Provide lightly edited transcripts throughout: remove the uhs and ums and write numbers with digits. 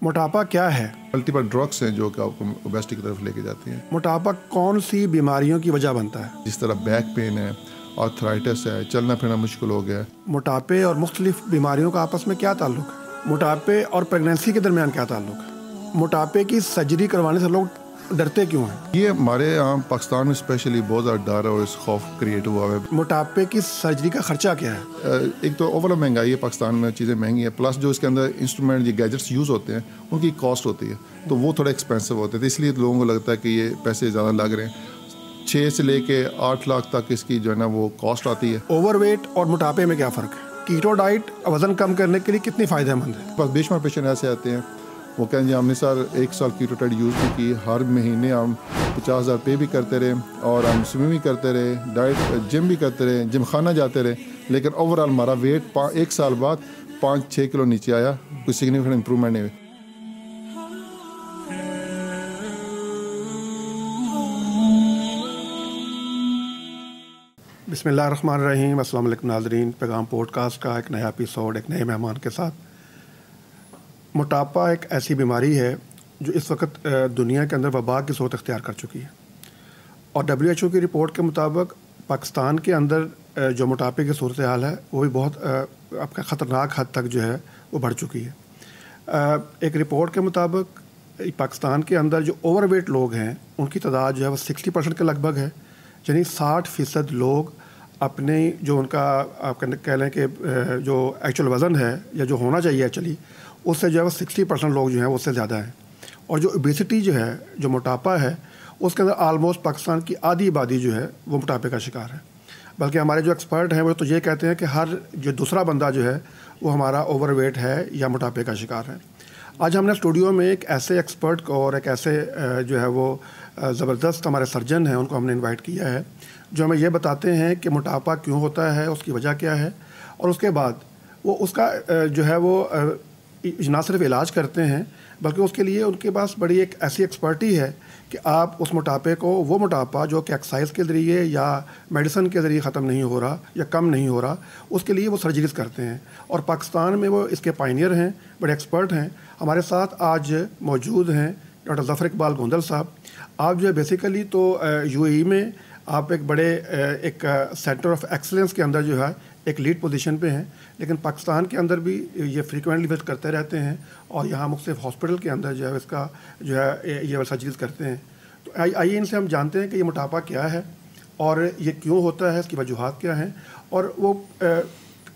موٹاپا کیا ہے؟ ملٹیپل ڈرگس ہیں جو کہ آپ کو اوبیسٹی کی طرف لے کے جاتی ہیں. موٹاپا کون سی بیماریوں کی وجہ بنتا ہے؟ جس طرح بیک پین ہے، آرتھرائٹس ہے، چلنا پھرنا مشکل ہو گیا ہے. موٹاپے اور مختلف بیماریوں کا آپس میں کیا تعلق ہے؟ موٹاپے اور پریگنینسی کے درمیان کیا تعلق ہے؟ موٹاپے کی سرجری کروانے سے لوگ ڈرتے کیوں ہیں؟ یہ ہمارے یہاں پاکستان میں اسپیشلی بہت زیادہ ڈر اور اس خوف کریٹ ہوا ہے. موٹاپے کی سرجری کا خرچہ کیا ہے؟ ایک تو اوور مہنگائی ہے، پاکستان میں چیزیں مہنگی ہیں، پلس جو اس کے اندر انسٹرومنٹ یہ گیجٹس یوز ہوتے ہیں ان کی کاسٹ ہوتی ہے، تو وہ تھوڑے ایکسپینسو ہوتے ہیں، اس لیے لوگوں کو لگتا ہے کہ یہ پیسے زیادہ لگ رہے ہیں. 6 سے لے کے 8 لاکھ تک اس کی جو ہے نا وہ کاسٹ آتی ہے. اوور ویٹ اور موٹاپے میں کیا فرق ہے؟ کیٹو ڈائٹ وزن کم کرنے کے لیے کتنی فائدہ مند ہے؟ بس بے شمار پیشنٹ ایسے آتے ہیں وہ کہیں جی ہم نے سر 1 سال کیٹو ڈائٹ یوز بھی کی، ہر مہینے ہم 50,000 پے بھی کرتے رہے اور ہم سوئمنگ بھی کرتے رہے، ڈائٹ جم بھی کرتے رہے، جم خانہ جاتے رہے، لیکن اوور آل ہمارا ویٹ 1 سال بعد 5-6 کلو نیچے آیا، کوئی سگنیفیکنٹ امپروومنٹ نہیں ہوئی. بسم اللہ الرحمن الرحیم. السلام علیکم ناظرین. پیغام پوڈ کاسٹ کا ایک نیا ایپیسوڈ ایک نئے مہمان کے ساتھ. موٹاپا ایک ایسی بیماری ہے جو اس وقت دنیا کے اندر وبا کی صورت اختیار کر چکی ہے، اور WHO کی رپورٹ کے مطابق پاکستان کے اندر جو موٹاپے کی صورتحال ہے وہ بھی بہت آپ کا خطرناک حد تک جو ہے وہ بڑھ چکی ہے. ایک رپورٹ کے مطابق پاکستان کے اندر جو اوور ویٹ لوگ ہیں ان کی تعداد جو ہے وہ 60% کے لگ بھگ ہے، یعنی 60% لوگ اپنے جو ان کا آپ کہہ لیں کہ جو ایکچوئل وزن ہے یا جو ہونا چاہیے ایکچولی اس سے جو ہے وہ 60% لوگ جو ہیں وہ اس سے زیادہ ہیں. اور جو اوبیسٹی جو ہے، جو موٹاپا ہے، اس کے اندر آلموسٹ پاکستان کی آدھی آبادی جو ہے وہ موٹاپے کا شکار ہے. بلکہ ہمارے جو ایکسپرٹ ہیں وہ تو یہ کہتے ہیں کہ ہر جو دوسرا بندہ جو ہے وہ ہمارا اوور ویٹ ہے یا موٹاپے کا شکار ہے. آج ہم نے اسٹوڈیو میں ایک ایسے ایکسپرٹ کو اور ایک ایسے جو ہے وہ زبردست ہمارے سرجن ہیں ان کو ہم نے انوائٹ کیا ہے جو ہمیں یہ بتاتے ہیں کہ موٹاپا کیوں ہوتا ہے، اس کی وجہ کیا ہے، اور اس کے بعد وہ اس کا جو ہے وہ نہ صرف علاج کرتے ہیں بلکہ اس کے لیے ان کے پاس بڑی ایک ایسی ایکسپرٹی ہے کہ آپ اس موٹاپے کو، وہ موٹاپا جو کہ ایکسرسائز کے ذریعے یا میڈیسن کے ذریعے ختم نہیں ہو رہا یا کم نہیں ہو رہا، اس کے لیے وہ سرجریز کرتے ہیں. اور پاکستان میں وہ اس کے پائنیئر ہیں، بڑے ایکسپرٹ ہیں. ہمارے ساتھ آج موجود ہیں ڈاکٹر ظفر اقبال گوندل صاحب. آپ جو ہے بیسیکلی تو UAE میں آپ ایک بڑے ایک سینٹر آف ایکسلنس کے اندر جو ہے ایک لیڈ پوزیشن پہ ہیں، لیکن پاکستان کے اندر بھی یہ فریکوینٹلی وزٹ کرتے رہتے ہیں اور یہاں مختلف ہاسپٹل کے اندر جو ہے اس کا جو ہے یہ سرجریز کرتے ہیں. تو آئیے ان سے ہم جانتے ہیں کہ یہ موٹاپا کیا ہے اور یہ کیوں ہوتا ہے، اس کی وجوہات کیا ہیں، اور وہ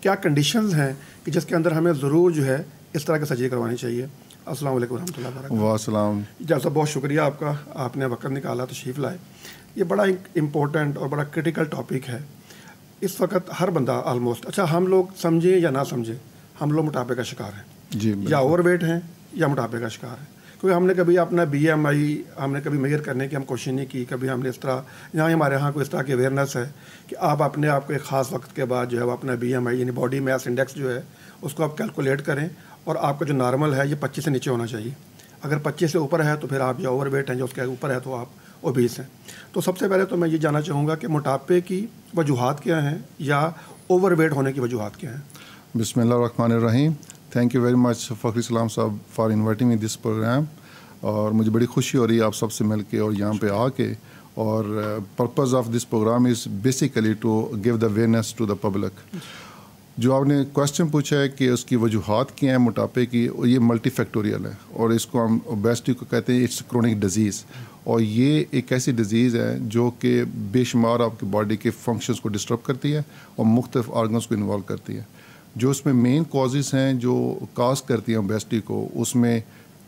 کیا کنڈیشنز ہیں کہ جس کے اندر ہمیں ضرور جو ہے اس طرح کی سرجری کروانی چاہیے. السلام علیکم ورحمۃ اللہ وبرکاتہ. وعلیکم جیسا بہت شکریہ آپ کا، آپ نے وقت نکالا، تشریف لائے. یہ بڑا امپورٹنٹ اور بڑا کرٹیکل ٹاپک ہے. اس وقت ہر بندہ آلموسٹ، اچھا ہم لوگ سمجھیں یا نہ سمجھیں، ہم لوگ موٹاپے کا شکار ہیں جی، یا اوور ویٹ ہیں یا موٹاپے کا شکار ہیں. کیونکہ ہم نے کبھی اپنا BMI ہم نے کبھی میئر کرنے کی ہم کوشش نہیں کی، کبھی ہم نے اس طرح یہاں ہمارے یہاں کوئی اس طرح کی اویئرنیس ہے کہ آپ اپنے آپ کو ایک خاص وقت کے بعد جو ہے وہ اپنا BMI یعنی باڈی میس انڈیکس جو ہے اس کو آپ کیلکولیٹ کریں، اور آپ کا جو نارمل ہے یہ 25 سے نیچے ہونا چاہیے. اگر 25 سے اوپر ہے تو پھر آپ یا اوور ویٹ ہیں، جو اس کے اوپر ہے تو آپ اوبیس ہیں. تو سب سے پہلے تو میں یہ جاننا چاہوں گا کہ موٹاپے کی وجوہات کیا ہیں یا اوور ویٹ ہونے کی وجوہات کیا ہیں. بسم اللہ الرحمن الرحیم. Thank you very much Fakhri Islam sahib for inviting me this programme. اور مجھے بڑی خوشی ہو رہی ہے آپ سب سے مل کے اور یہاں پہ آ کے. اور purpose of this programme is basically to give the awareness to the public. جو آپ نے کویشچن پوچھا ہے کہ اس کی وجوہات کیا ہیں موٹاپے کی، یہ ملٹی فیکٹوریل ہے اور اس کو ہم اوبیسٹی کو کہتے ہیں اٹس کرونک ڈیزیز. اور یہ ایک ایسی ڈیزیز ہے جو کہ بے شمار آپ کی باڈی کے فنکشنز کو ڈسٹرب کرتی ہے اور مختلف آرگنز کو انوالو کرتی ہے. جو اس میں مین کازز ہیں جو کاز کرتی ہیں اوبیسٹی کو، اس میں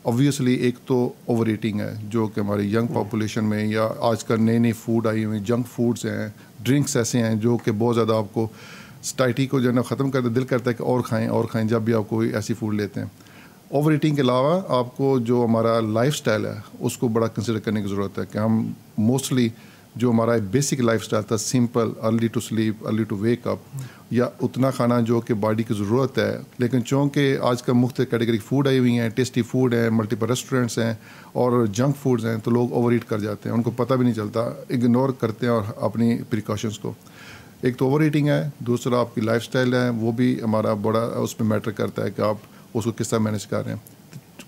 اوبویسلی ایک تو اوور ایٹنگ ہے جو کہ ہماری ینگ پاپولیشن میں، یا آج کل نئی فوڈ آئی ہوئی جنک فوڈز ہیں، ڈرنکس ایسے ہیں جو کہ بہت زیادہ آپ کو سٹائٹی کو جو ہے نا ختم کرتے، دل کرتا ہے کہ اور کھائیں جب بھی آپ کوئی ایسی فوڈ لیتے ہیں. اوور ایٹنگ کے علاوہ آپ کو جو ہمارا لائف سٹائل ہے اس کو بڑا کنسیڈر کرنے کی ضرورت ہے کہ ہم موسٹلی جو ہمارا بیسک لائف سٹائل تھا، simple, early to sleep, early to wake up, یا اتنا کھانا جو کہ باڈی کی ضرورت ہے. لیکن چونکہ آج کل مختلف کیٹیگری فوڈ آئی ہوئی ہیں، ٹیسٹی فوڈ ہیں، ملٹیپل ریسٹورینٹس ہیں اور جنک فوڈز ہیں، تو لوگ اوور ایٹ کر جاتے ہیں، ان کو پتہ بھی نہیں چلتا، اگنور کرتے ہیں اور اپنی پریکاشنس کو. ایک تو اوور ایٹنگ ہے، دوسرا آپ کی لائف سٹائل ہے، وہ بھی ہمارا بڑا اس میں میٹر کرتا ہے کہ آپ اس کو کس طرح مینیج کر رہے ہیں.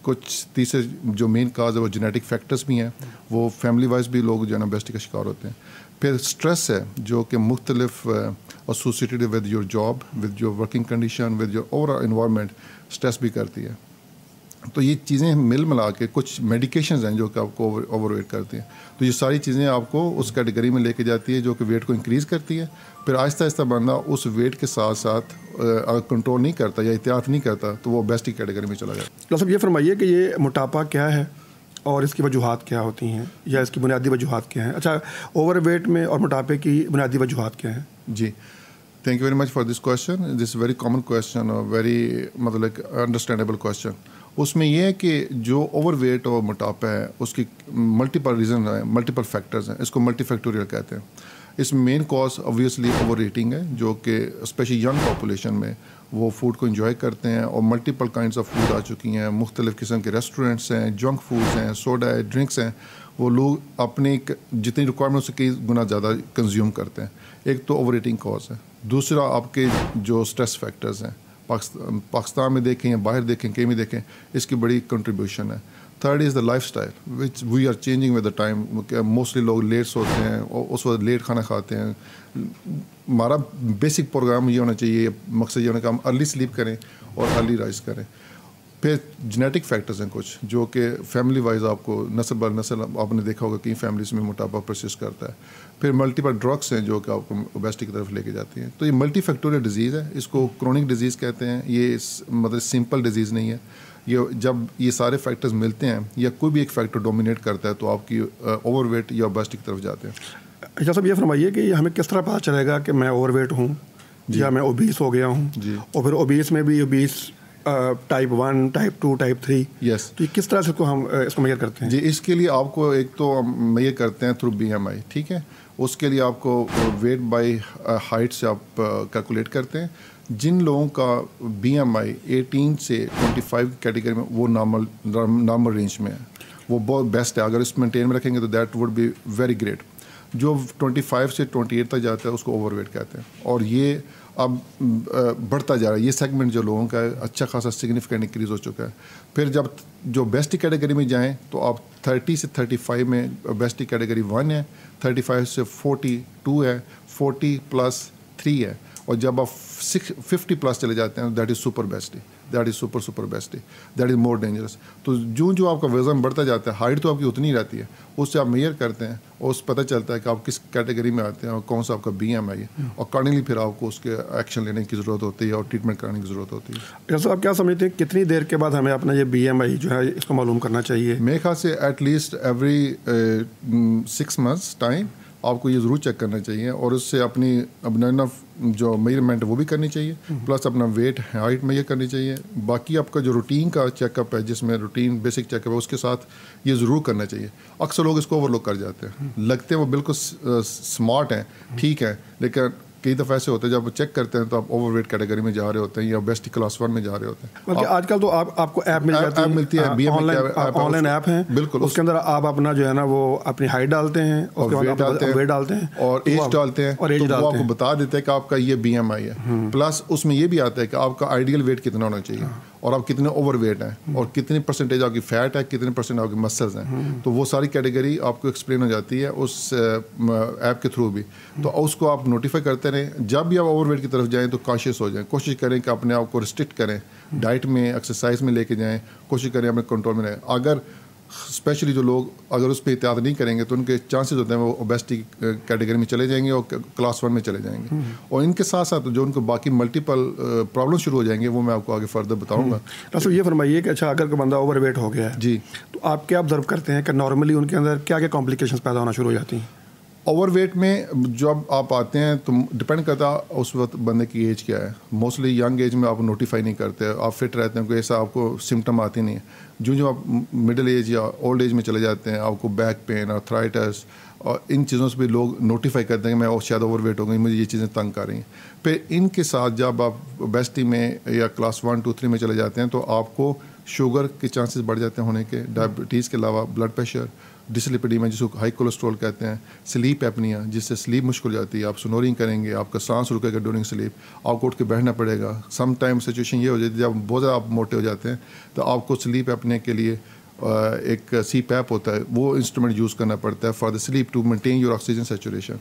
کچھ تیسرے جو مین کاز ہے وہ جینیٹک فیکٹرز بھی ہیں, وہ فیملی وائز بھی لوگ جو ہے نا اوبیسٹی کا شکار ہوتے ہیں. پھر اسٹریس ہے جو کہ مختلف associated with your job, with your working condition, with your over all environment stress بھی کرتی ہے. تو یہ چیزیں مل ملا کے کچھ میڈیکیشنز ہیں جو کہ آپ کو اوور ویٹ کرتی ہیں. تو یہ ساری چیزیں آپ کو اس کیٹیگری میں لے کے جاتی ہے جو کہ ویٹ کو انکریز کرتی ہے. پھر آہستہ آہستہ بندہ اس ویٹ کے ساتھ ساتھ اگر کنٹرول نہیں کرتا یا احتیاط نہیں کرتا تو وہ اوبیسٹی کیٹیگری میں چلا جاتا ہے. ڈاکٹر صاحب یہ فرمائیے کہ یہ موٹاپا کیا ہے اور اس کی وجوہات کیا ہوتی ہیں, یا اس کی بنیادی وجوہات کیا ہیں؟ اچھا, اوور ویٹ میں اور موٹاپے کی بنیادی وجوہات کیا ہیں؟ جی, thank you very much for this question. This very common question اور ویری مطلب ایک انڈرسٹینڈیبل کویشچن. اس میں یہ ہے کہ جو اوور ویٹ اور موٹاپا ہے اس کی ملٹیپل ریزن ہیں, ملٹیپل فیکٹرز ہیں. اس کو ملٹی فیکٹوریل کہتے ہیں. اس میں main cause obviously overeating ہے, جو کہ اسپیشلی ینگ پاپولیشن میں وہ فوڈ کو انجوائے کرتے ہیں اور ملٹیپل کائنڈس آف فوڈ آ چکی ہیں. مختلف قسم کے ریسٹورینٹس ہیں, جنک فوڈز ہیں, سوڈا ہے, ڈرنکس ہیں. وہ لوگ اپنی جتنی ریکوائرمنٹ سے کئی گنا زیادہ کنزیوم کرتے ہیں. ایک تو اوور ایٹنگ کاز ہے. دوسرا آپ کے جو اسٹریس فیکٹرز ہیں, پاکستان میں دیکھیں یا باہر دیکھیں, کہیں بھی دیکھیں, اس کی بڑی کنٹریبیوشن ہے. Third is the life style which we are changing with the time. Mostly لوگ لیٹ سوتے ہیں اور اس وقت لیٹ کھانا کھاتے ہیں. ہمارا بیسک پروگرام یہ ہونا چاہیے, مقصد یہ ہونا کہ ہم ارلی سلیپ کریں اور ارلی رائز کریں. پھر جینیٹک فیکٹرز ہیں کچھ جو کہ فیملی وائز آپ کو نسل بر نسل آپ نے دیکھا ہوگا کئی فیملیز میں موٹاپا پرسسٹ کرتا ہے. پھر ملٹیپل ڈرگس ہیں جو کہ آپ کو اوبیسٹی کی طرف لے کے جاتی ہیں. تو یہ ملٹی فیکٹوریل ڈیزیز ہے. اس کو کرونک ڈیزیز کہتے ہیں. یہ مطلب سمپل ڈیزیز نہیں ہے. یہ جب یہ سارے فیکٹرز ملتے ہیں یا کوئی بھی ایک فیکٹر ڈومینیٹ کرتا ہے تو آپ کی اوور ویٹ یا اوبیسٹی کی طرف جاتے ہیں. اچھا صاحب یہ فرمائیے کہ یہ ہمیں کس طرح پتہ چلے گا کہ میں اوور ویٹ ہوں یا میں اوبیس ہو گیا ہوں؟ جی, اور پھر اوبیس میں بھی اوبیس ٹائپ 1, ٹائپ 2, ٹائپ 3. یس. تو کس طرح سے ہم اس کو میئر کرتے ہیں؟ جی, اس کے لیے آپ کو ایک تو ہم میئر کرتے ہیں تھرو BMI. ٹھیک ہے, اس کے لیے آپ کو ویٹ بائی ہائٹ سے آپ کیلکولیٹ کرتے ہیں. جن لوگوں کا BMI 18 سے 25 کیٹیگری میں وہ نارمل رینج میں ہے, وہ بہت بیسٹ ہے. اگر اس مینٹین میں رکھیں گے تو that would be very great. جو 25 سے 28 تک جاتا ہے اس کو اوور ویٹ کہتے ہیں. اور یہ اب بڑھتا جا رہا ہے. یہ سیگمنٹ جو لوگوں کا ہے اچھا خاصا سگنیفیکینٹ انکریز ہو چکا ہے. پھر جب جو بیسٹی کیٹیگری میں جائیں تو آپ 30 سے 35 میں بیسٹی کیٹیگری 1 ہے, 35 سے 42 ہے, 40+3 ہے. اور جب آپ 50+ چلے جاتے ہیں that is super bestie, that is super bestie, that is more dangerous. تو جو آپ کا وزن بڑھتا جاتا ہے, ہائٹ تو آپ کی اتنی رہتی ہے, اس سے آپ میئر کرتے ہیں اور اس پتہ چلتا ہے کہ آپ کس کیٹیگری میں آتے ہیں اور کون سا آپ کا BMI ہے. اور اکارڈنگلی پھر آپ کو اس کے ایکشن لینے کی ضرورت ہوتی ہے اور ٹریٹمنٹ کرانے کی ضرورت ہوتی ہے. جیسے آپ کیا سمجھتے ہیں کتنی دیر کے بعد ہمیں اپنا یہ BMI جو ہے اس کو معلوم کرنا چاہیے؟ میرے خیال سے at least every 6 months time آپ کو یہ ضرور چیک کرنا چاہیے. اور اس سے اپنی ابنرنا جو میئرمنٹ وہ بھی کرنی چاہیے, پلس اپنا ویٹ ہائٹ میئر کرنی چاہیے. باقی آپ کا جو روٹین کا چیک اپ ہے جس میں روٹین بیسک چیک اپ ہے اس کے ساتھ یہ ضرور کرنا چاہیے. اکثر لوگ اس کو اوور لک کر جاتے ہیں, لگتے ہیں وہ بالکل اسمارٹ ہیں, ٹھیک ہے, لیکن کئی دفعہ ایسے ہوتے ہیں جب چیک کرتے ہیں تو آپ اوور ویٹ کیٹیگری میں جا رہے ہوتے ہیں یا بیسٹی کلاس 1 میں جا رہے ہوتے ہیں. بلکہ آج کل تو آپ کو ایپ ملتی ہے, آن لائن ایپ ہیں. بالکل, اس کے اندر آپ اپنا جو ہے نا وہ اپنی ہائٹ ڈالتے ہیں اور ویٹ ڈالتے ہیں اور ایج ڈالتے ہیں, تو وہ آپ کو بتا دیتے ہیں کہ آپ کا یہ BMI ہے. پلس اس میں یہ بھی آتا ہے کہ آپ کا آئیڈیل ویٹ کتنا ہونا چاہیے اور آپ کتنے اوور ویٹ ہیں اور کتنی پرسنٹیج آپ کی فیٹ ہے, کتنے پرسنٹ آپ کی مسلز ہیں. تو وہ ساری کیٹیگری آپ کو ایکسپلین ہو جاتی ہے اس ایپ کے تھرو بھی. تو اس کو آپ نوٹیفائی کرتے رہیں. جب بھی آپ اوور ویٹ کی طرف جائیں تو کانشیس ہو جائیں, کوشش کریں کہ اپنے آپ کو ریسٹرکٹ کریں, ڈائٹ میں ایکسرسائز میں لے کے جائیں, کوشش کریں اپنے کنٹرول میں رہیں. اگر اسپیشلی جو لوگ اگر اس پہ احتیاط نہیں کریں گے تو ان کے چانسز ہوتے ہیں وہ اوبیسٹی کیٹیگری میں چلے جائیں گے اور کلاس 1 میں چلے جائیں گے. اور ان کے ساتھ ساتھ جو ان کو باقی ملٹیپل پرابلم شروع ہو جائیں گے وہ میں آپ کو آگے فردر بتاؤں گا. ڈاکٹر یہ فرمائیے کہ اچھا اگر کوئی بندہ اوور ویٹ ہو گیا ہے جی, تو آپ کیا آبزرو کرتے ہیں کہ نارملی ان کے اندر کیا کمپلیکیشنز پیدا ہونا شروع ہو جاتی ہیں؟ اوور ویٹ میں جب آپ آتے ہیں تو ڈپینڈ کرتا اس وقت بندے کی ایج کیا ہے. موسٹلی ینگ ایج میں آپ نوٹیفائی نہیں کرتے, آپ فٹ رہتے ہیں, کوئی ایسا آپ کو سمٹم آتی نہیں ہے. جو آپ مڈل ایج یا اولڈ ایج میں چلے جاتے ہیں آپ کو بیک پین, آرتھرائٹس اور ان چیزوں سے بھی لوگ نوٹیفائی کرتے ہیں کہ میں شاید اوور ویٹ ہو گئی, مجھے یہ چیزیں تنگ کر رہی ہیں. پھر ان کے ساتھ جب آپ اوبیسٹی میں یا کلاس 1, 2, 3 میں چلے جاتے ہیں تو آپ کو شوگر کے چانسز بڑھ جاتے ہیں ہونے کے, ڈائبٹیز کے علاوہ بلڈ پریشر, ڈسلیپیڈیما جس کو ہائی کولیسٹرول کہتے ہیں, سلیپ ایپنیا جس سے سلیپ مشکل ہو جاتی ہے, آپ سنورنگ کریں گے, آپ کا سانس رکے گا ڈیورنگ سلیپ, آپ کو اٹھ کے بیٹھنا پڑے گا. سم ٹائم سچویشن یہ ہو جاتی ہے جب بہت زیادہ آپ موٹے ہو جاتے ہیں تو آپ کو سلیپ ایپنیا کے لیے ایک سی پیپ ہوتا ہے, وہ انسٹرومنٹ یوز کرنا پڑتا ہے for the sleep to maintain your oxygen saturation.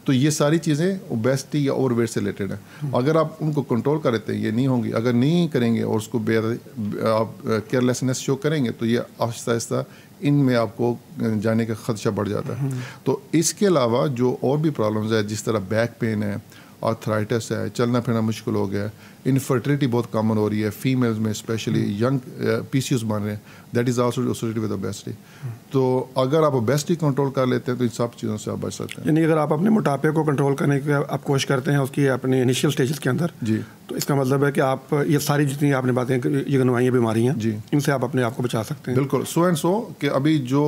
تو یہ ساری چیزیں اوبیسٹی یا اوور ویٹ سے ریلیٹڈ ہیں. اگر آپ ان کو کنٹرول کر لیتے ہیں یہ نہیں ہوں گی, اگر نہیں کریں گے اور اس کو آپ کیئر لیسنس شو کریں گے تو یہ آہستہ آہستہ ان میں آپ کو جانے کا خدشہ بڑھ جاتا ہے. تو اس کے علاوہ جو اور بھی پرابلمز ہے جس طرح بیک پین ہے, آرتھرائٹس ہے, چلنا پھرنا مشکل ہو گیا ہے, انفرٹیلٹی بہت کامن ہو رہی ہے فیمیلز میں, اسپیشلی ینگ پی سی اوز بن رہے ہیں, that is also associated with obesity. تو اگر آپ اوبیسٹی کنٹرول کر لیتے ہیں تو ان سب چیزوں سے آپ بچ سکتے ہیں. یعنی اگر آپ اپنے موٹاپے کو کنٹرول کرنے کی آپ کوشش کرتے ہیں اس کی اپنے انیشیل سٹیجز کے اندر, جی, تو اس کا مطلب ہے کہ آپ یہ ساری جتنی آپ نے باتیں یہ گنوائی بیماری ہیں, جی, ان سے آپ اپنے آپ کو بچا سکتے ہیں. بالکل. سو اینڈ سو کہ ابھی جو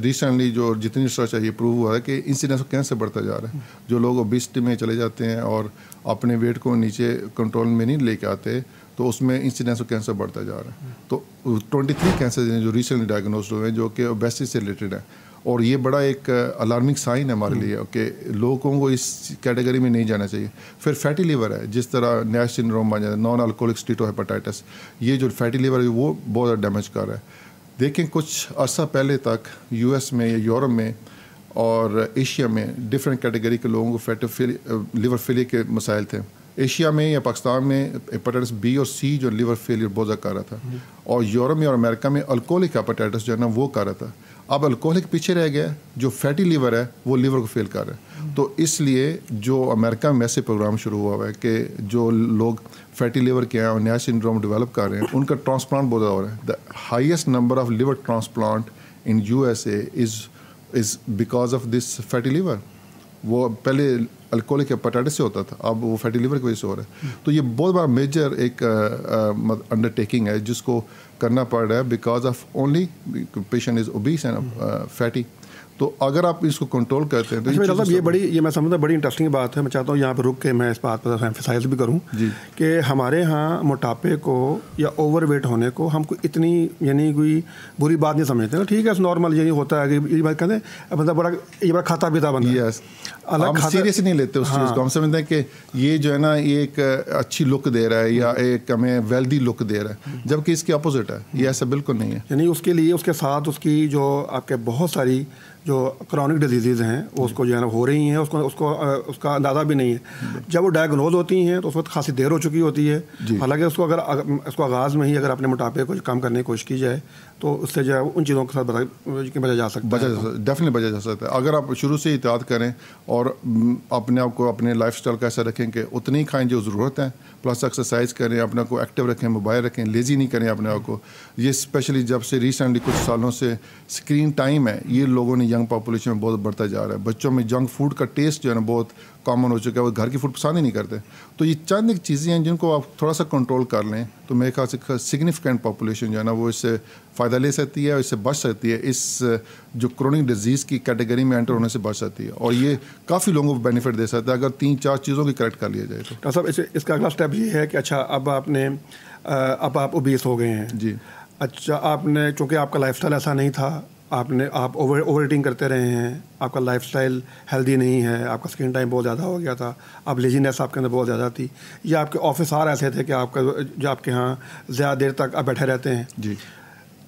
ریسنٹلی جو جتنی ریسرچ ہے یہ پروو ہوا ہے کہ انسیڈنس آف کینسر بڑھتا جا رہا ہے. جو لوگ اوبیسٹی میں چلے جاتے ہیں اور اپنے ویٹ کو نیچے کنٹرول میں نہیں لے کے آتے تو اس میں انسیڈنس آف کینسر بڑھتا جا رہا ہے. تو 23 کینسر ہیں جو ریسنٹلی ڈائگنوزڈ ہوئے ہیں جو کہ اوبیسٹی سے ریلیٹڈ ہیں, اور یہ بڑا ایک الارمنگ سائن ہے ہمارے لیے کہ لوگوں کو اس کیٹیگری میں نہیں جانا چاہیے. پھر فیٹی لیور ہے, جس طرح نیش سنڈروم بن جاتا ہے, نان الکوہولک اسٹیٹوہیپاٹائٹس, یہ جو فیٹی لیور ہے وہ بہت زیادہ ڈیمیج کر رہا ہے. دیکھیں کچھ عرصہ پہلے تک یو ایس میں یا یورپ میں اور ایشیا میں ڈفرینٹ کیٹیگری کے لوگوں کو فیٹی لیور فیلئر کے مسائل تھے. ایشیا میں یا پاکستان میں ہیپاٹائٹس بی اور سی جو لیور فیلئر بہت زیادہ کر رہا تھا, اور یورپ میں اور امریکہ میں الکوہولک ہیپاٹائٹس جو ہے نا وہ کر رہا تھا. اب الکوہولک پیچھے رہ گیا, جو فیٹی لیور ہے وہ لیور کو فیل کر رہا ہے. تو اس لیے جو امریکہ میں ایسے پروگرام شروع ہوا ہے کہ جو لوگ فیٹی لیور کے ہیں اور نیش سنڈروم ڈیولپ کر رہے ہیں ان کا ٹرانسپلانٹ بہت زیادہ ہو رہا ہے. The highest number of liver transplant in U S A is because of this fatty liver. وہ پہلے الکوہولک ہیپاٹائٹس سے ہوتا تھا, اب وہ فیٹی لیور کی وجہ سے ہو رہا ہے. تو یہ بہت بڑا میجر ایک انڈرٹیکنگ ہے جس کو کرنا پڑ رہا ہے because of only patient is obese and fatty. تو اگر آپ اس کو کنٹرول کرتے ہیں تو مطلب یہ میں سمجھتا بڑی انٹرسٹنگ بات ہے. میں چاہتا ہوں یہاں پہ رک کے میں اس بات پر ایمفسائز بھی کروں کہ ہمارے ہاں موٹاپے کو یا اوور ویٹ ہونے کو ہم کو اتنی یعنی کوئی بری بات نہیں سمجھتے نا. ٹھیک ہے, نارمل یہی ہوتا ہے کہ یہ بات کہتے ہیں مطلب بڑا کھاتا پیتا بندہ, ہم سیریس نہیں لیتے اس چیز کو. ہم سمجھتے ہیں کہ یہ جو ہے نا یہ ایک اچھی لک دے رہا ہے یا ایک ہمیں ویلدی لک دے رہا ہے, جبکہ اس کے اپوزٹ ہے. یہ ایسا بالکل نہیں ہے. یعنی اس کے لیے اس کے ساتھ اس کی جو آپ کے بہت ساری جو کرونک ڈیزیزز ہیں وہ اس کو جو ہے نا ہو رہی ہیں, اس کا اندازہ بھی نہیں ہے. جب وہ ڈائگنوز ہوتی ہیں تو اس وقت خاصی دیر ہو چکی ہوتی ہے. حالانکہ اس کو آغاز میں ہی اگر اپنے موٹاپے کو کم کرنے کی کوشش کی جائے تو اس سے جو ہے ان چیزوں کے ساتھ بچا جا سکتا ہے. ڈیفینیٹلی بچا جا سکتا ہے اگر آپ شروع سے احتیاط کریں اور اپنے آپ کو اپنے لائف اسٹائل کا ایسا رکھیں کہ اتنی ہی کھائیں جو ضرورت ہے, پلس ایکسرسائز کریں, اپنے آپ کو ایکٹیو رکھیں, موبائل رکھیں, لیزی نہیں کریں اپنے آپ کو. یہ اسپیشلی جب سے ریسنٹلی کچھ سالوں سے اسکرین ٹائم ہے یہ لوگوں نے ینگ پاپولیشن میں بہت بڑھتا جا رہا ہے. بچوں میں جنک فوڈ کا ٹیسٹ جو ہے نا بہت کامن ہو چکا ہے, وہ گھر کی فوڈ پسند ہی نہیں کرتے. تو یہ چند ایک چیزیں ہیں جن کو آپ تھوڑا سا کنٹرول کر لیں تو میرے خیال سے سگنیفیکینٹ پاپولیشن جو ہے نا وہ اس سے فائدہ لے سکتی ہے, اس سے بچ سکتی ہے, اس جو کرونک ڈیزیز کی کیٹیگری میں انٹر ہونے سے بچ سکتی ہے, اور یہ کافی لوگوں کو بینیفٹ دے سکتا ہے اگر 3-4 چیزوں کی کریکٹ کر لیا جائے تو. ڈاکٹر صاحب اس کا اگلا اسٹیپ یہ ہے کہ اچھا اب آپ اوبیس ہو گئے ہیں. جی. اچھا آپ نے چونکہ آپ کا لائف اسٹائل ایسا نہیں تھا, آپ اوور ایٹنگ کرتے رہے ہیں, آپ کا لائف اسٹائل ہیلدی نہیں ہے, آپ کا اسکرین ٹائم بہت زیادہ ہو گیا تھا, آپ لیزینس آپ کے اندر بہت زیادہ تھی, یا آپ کے آفس آر ایسے تھے کہ آپ کا جو آپ کے یہاں زیادہ دیر تک آپ بیٹھے رہتے ہیں. جی.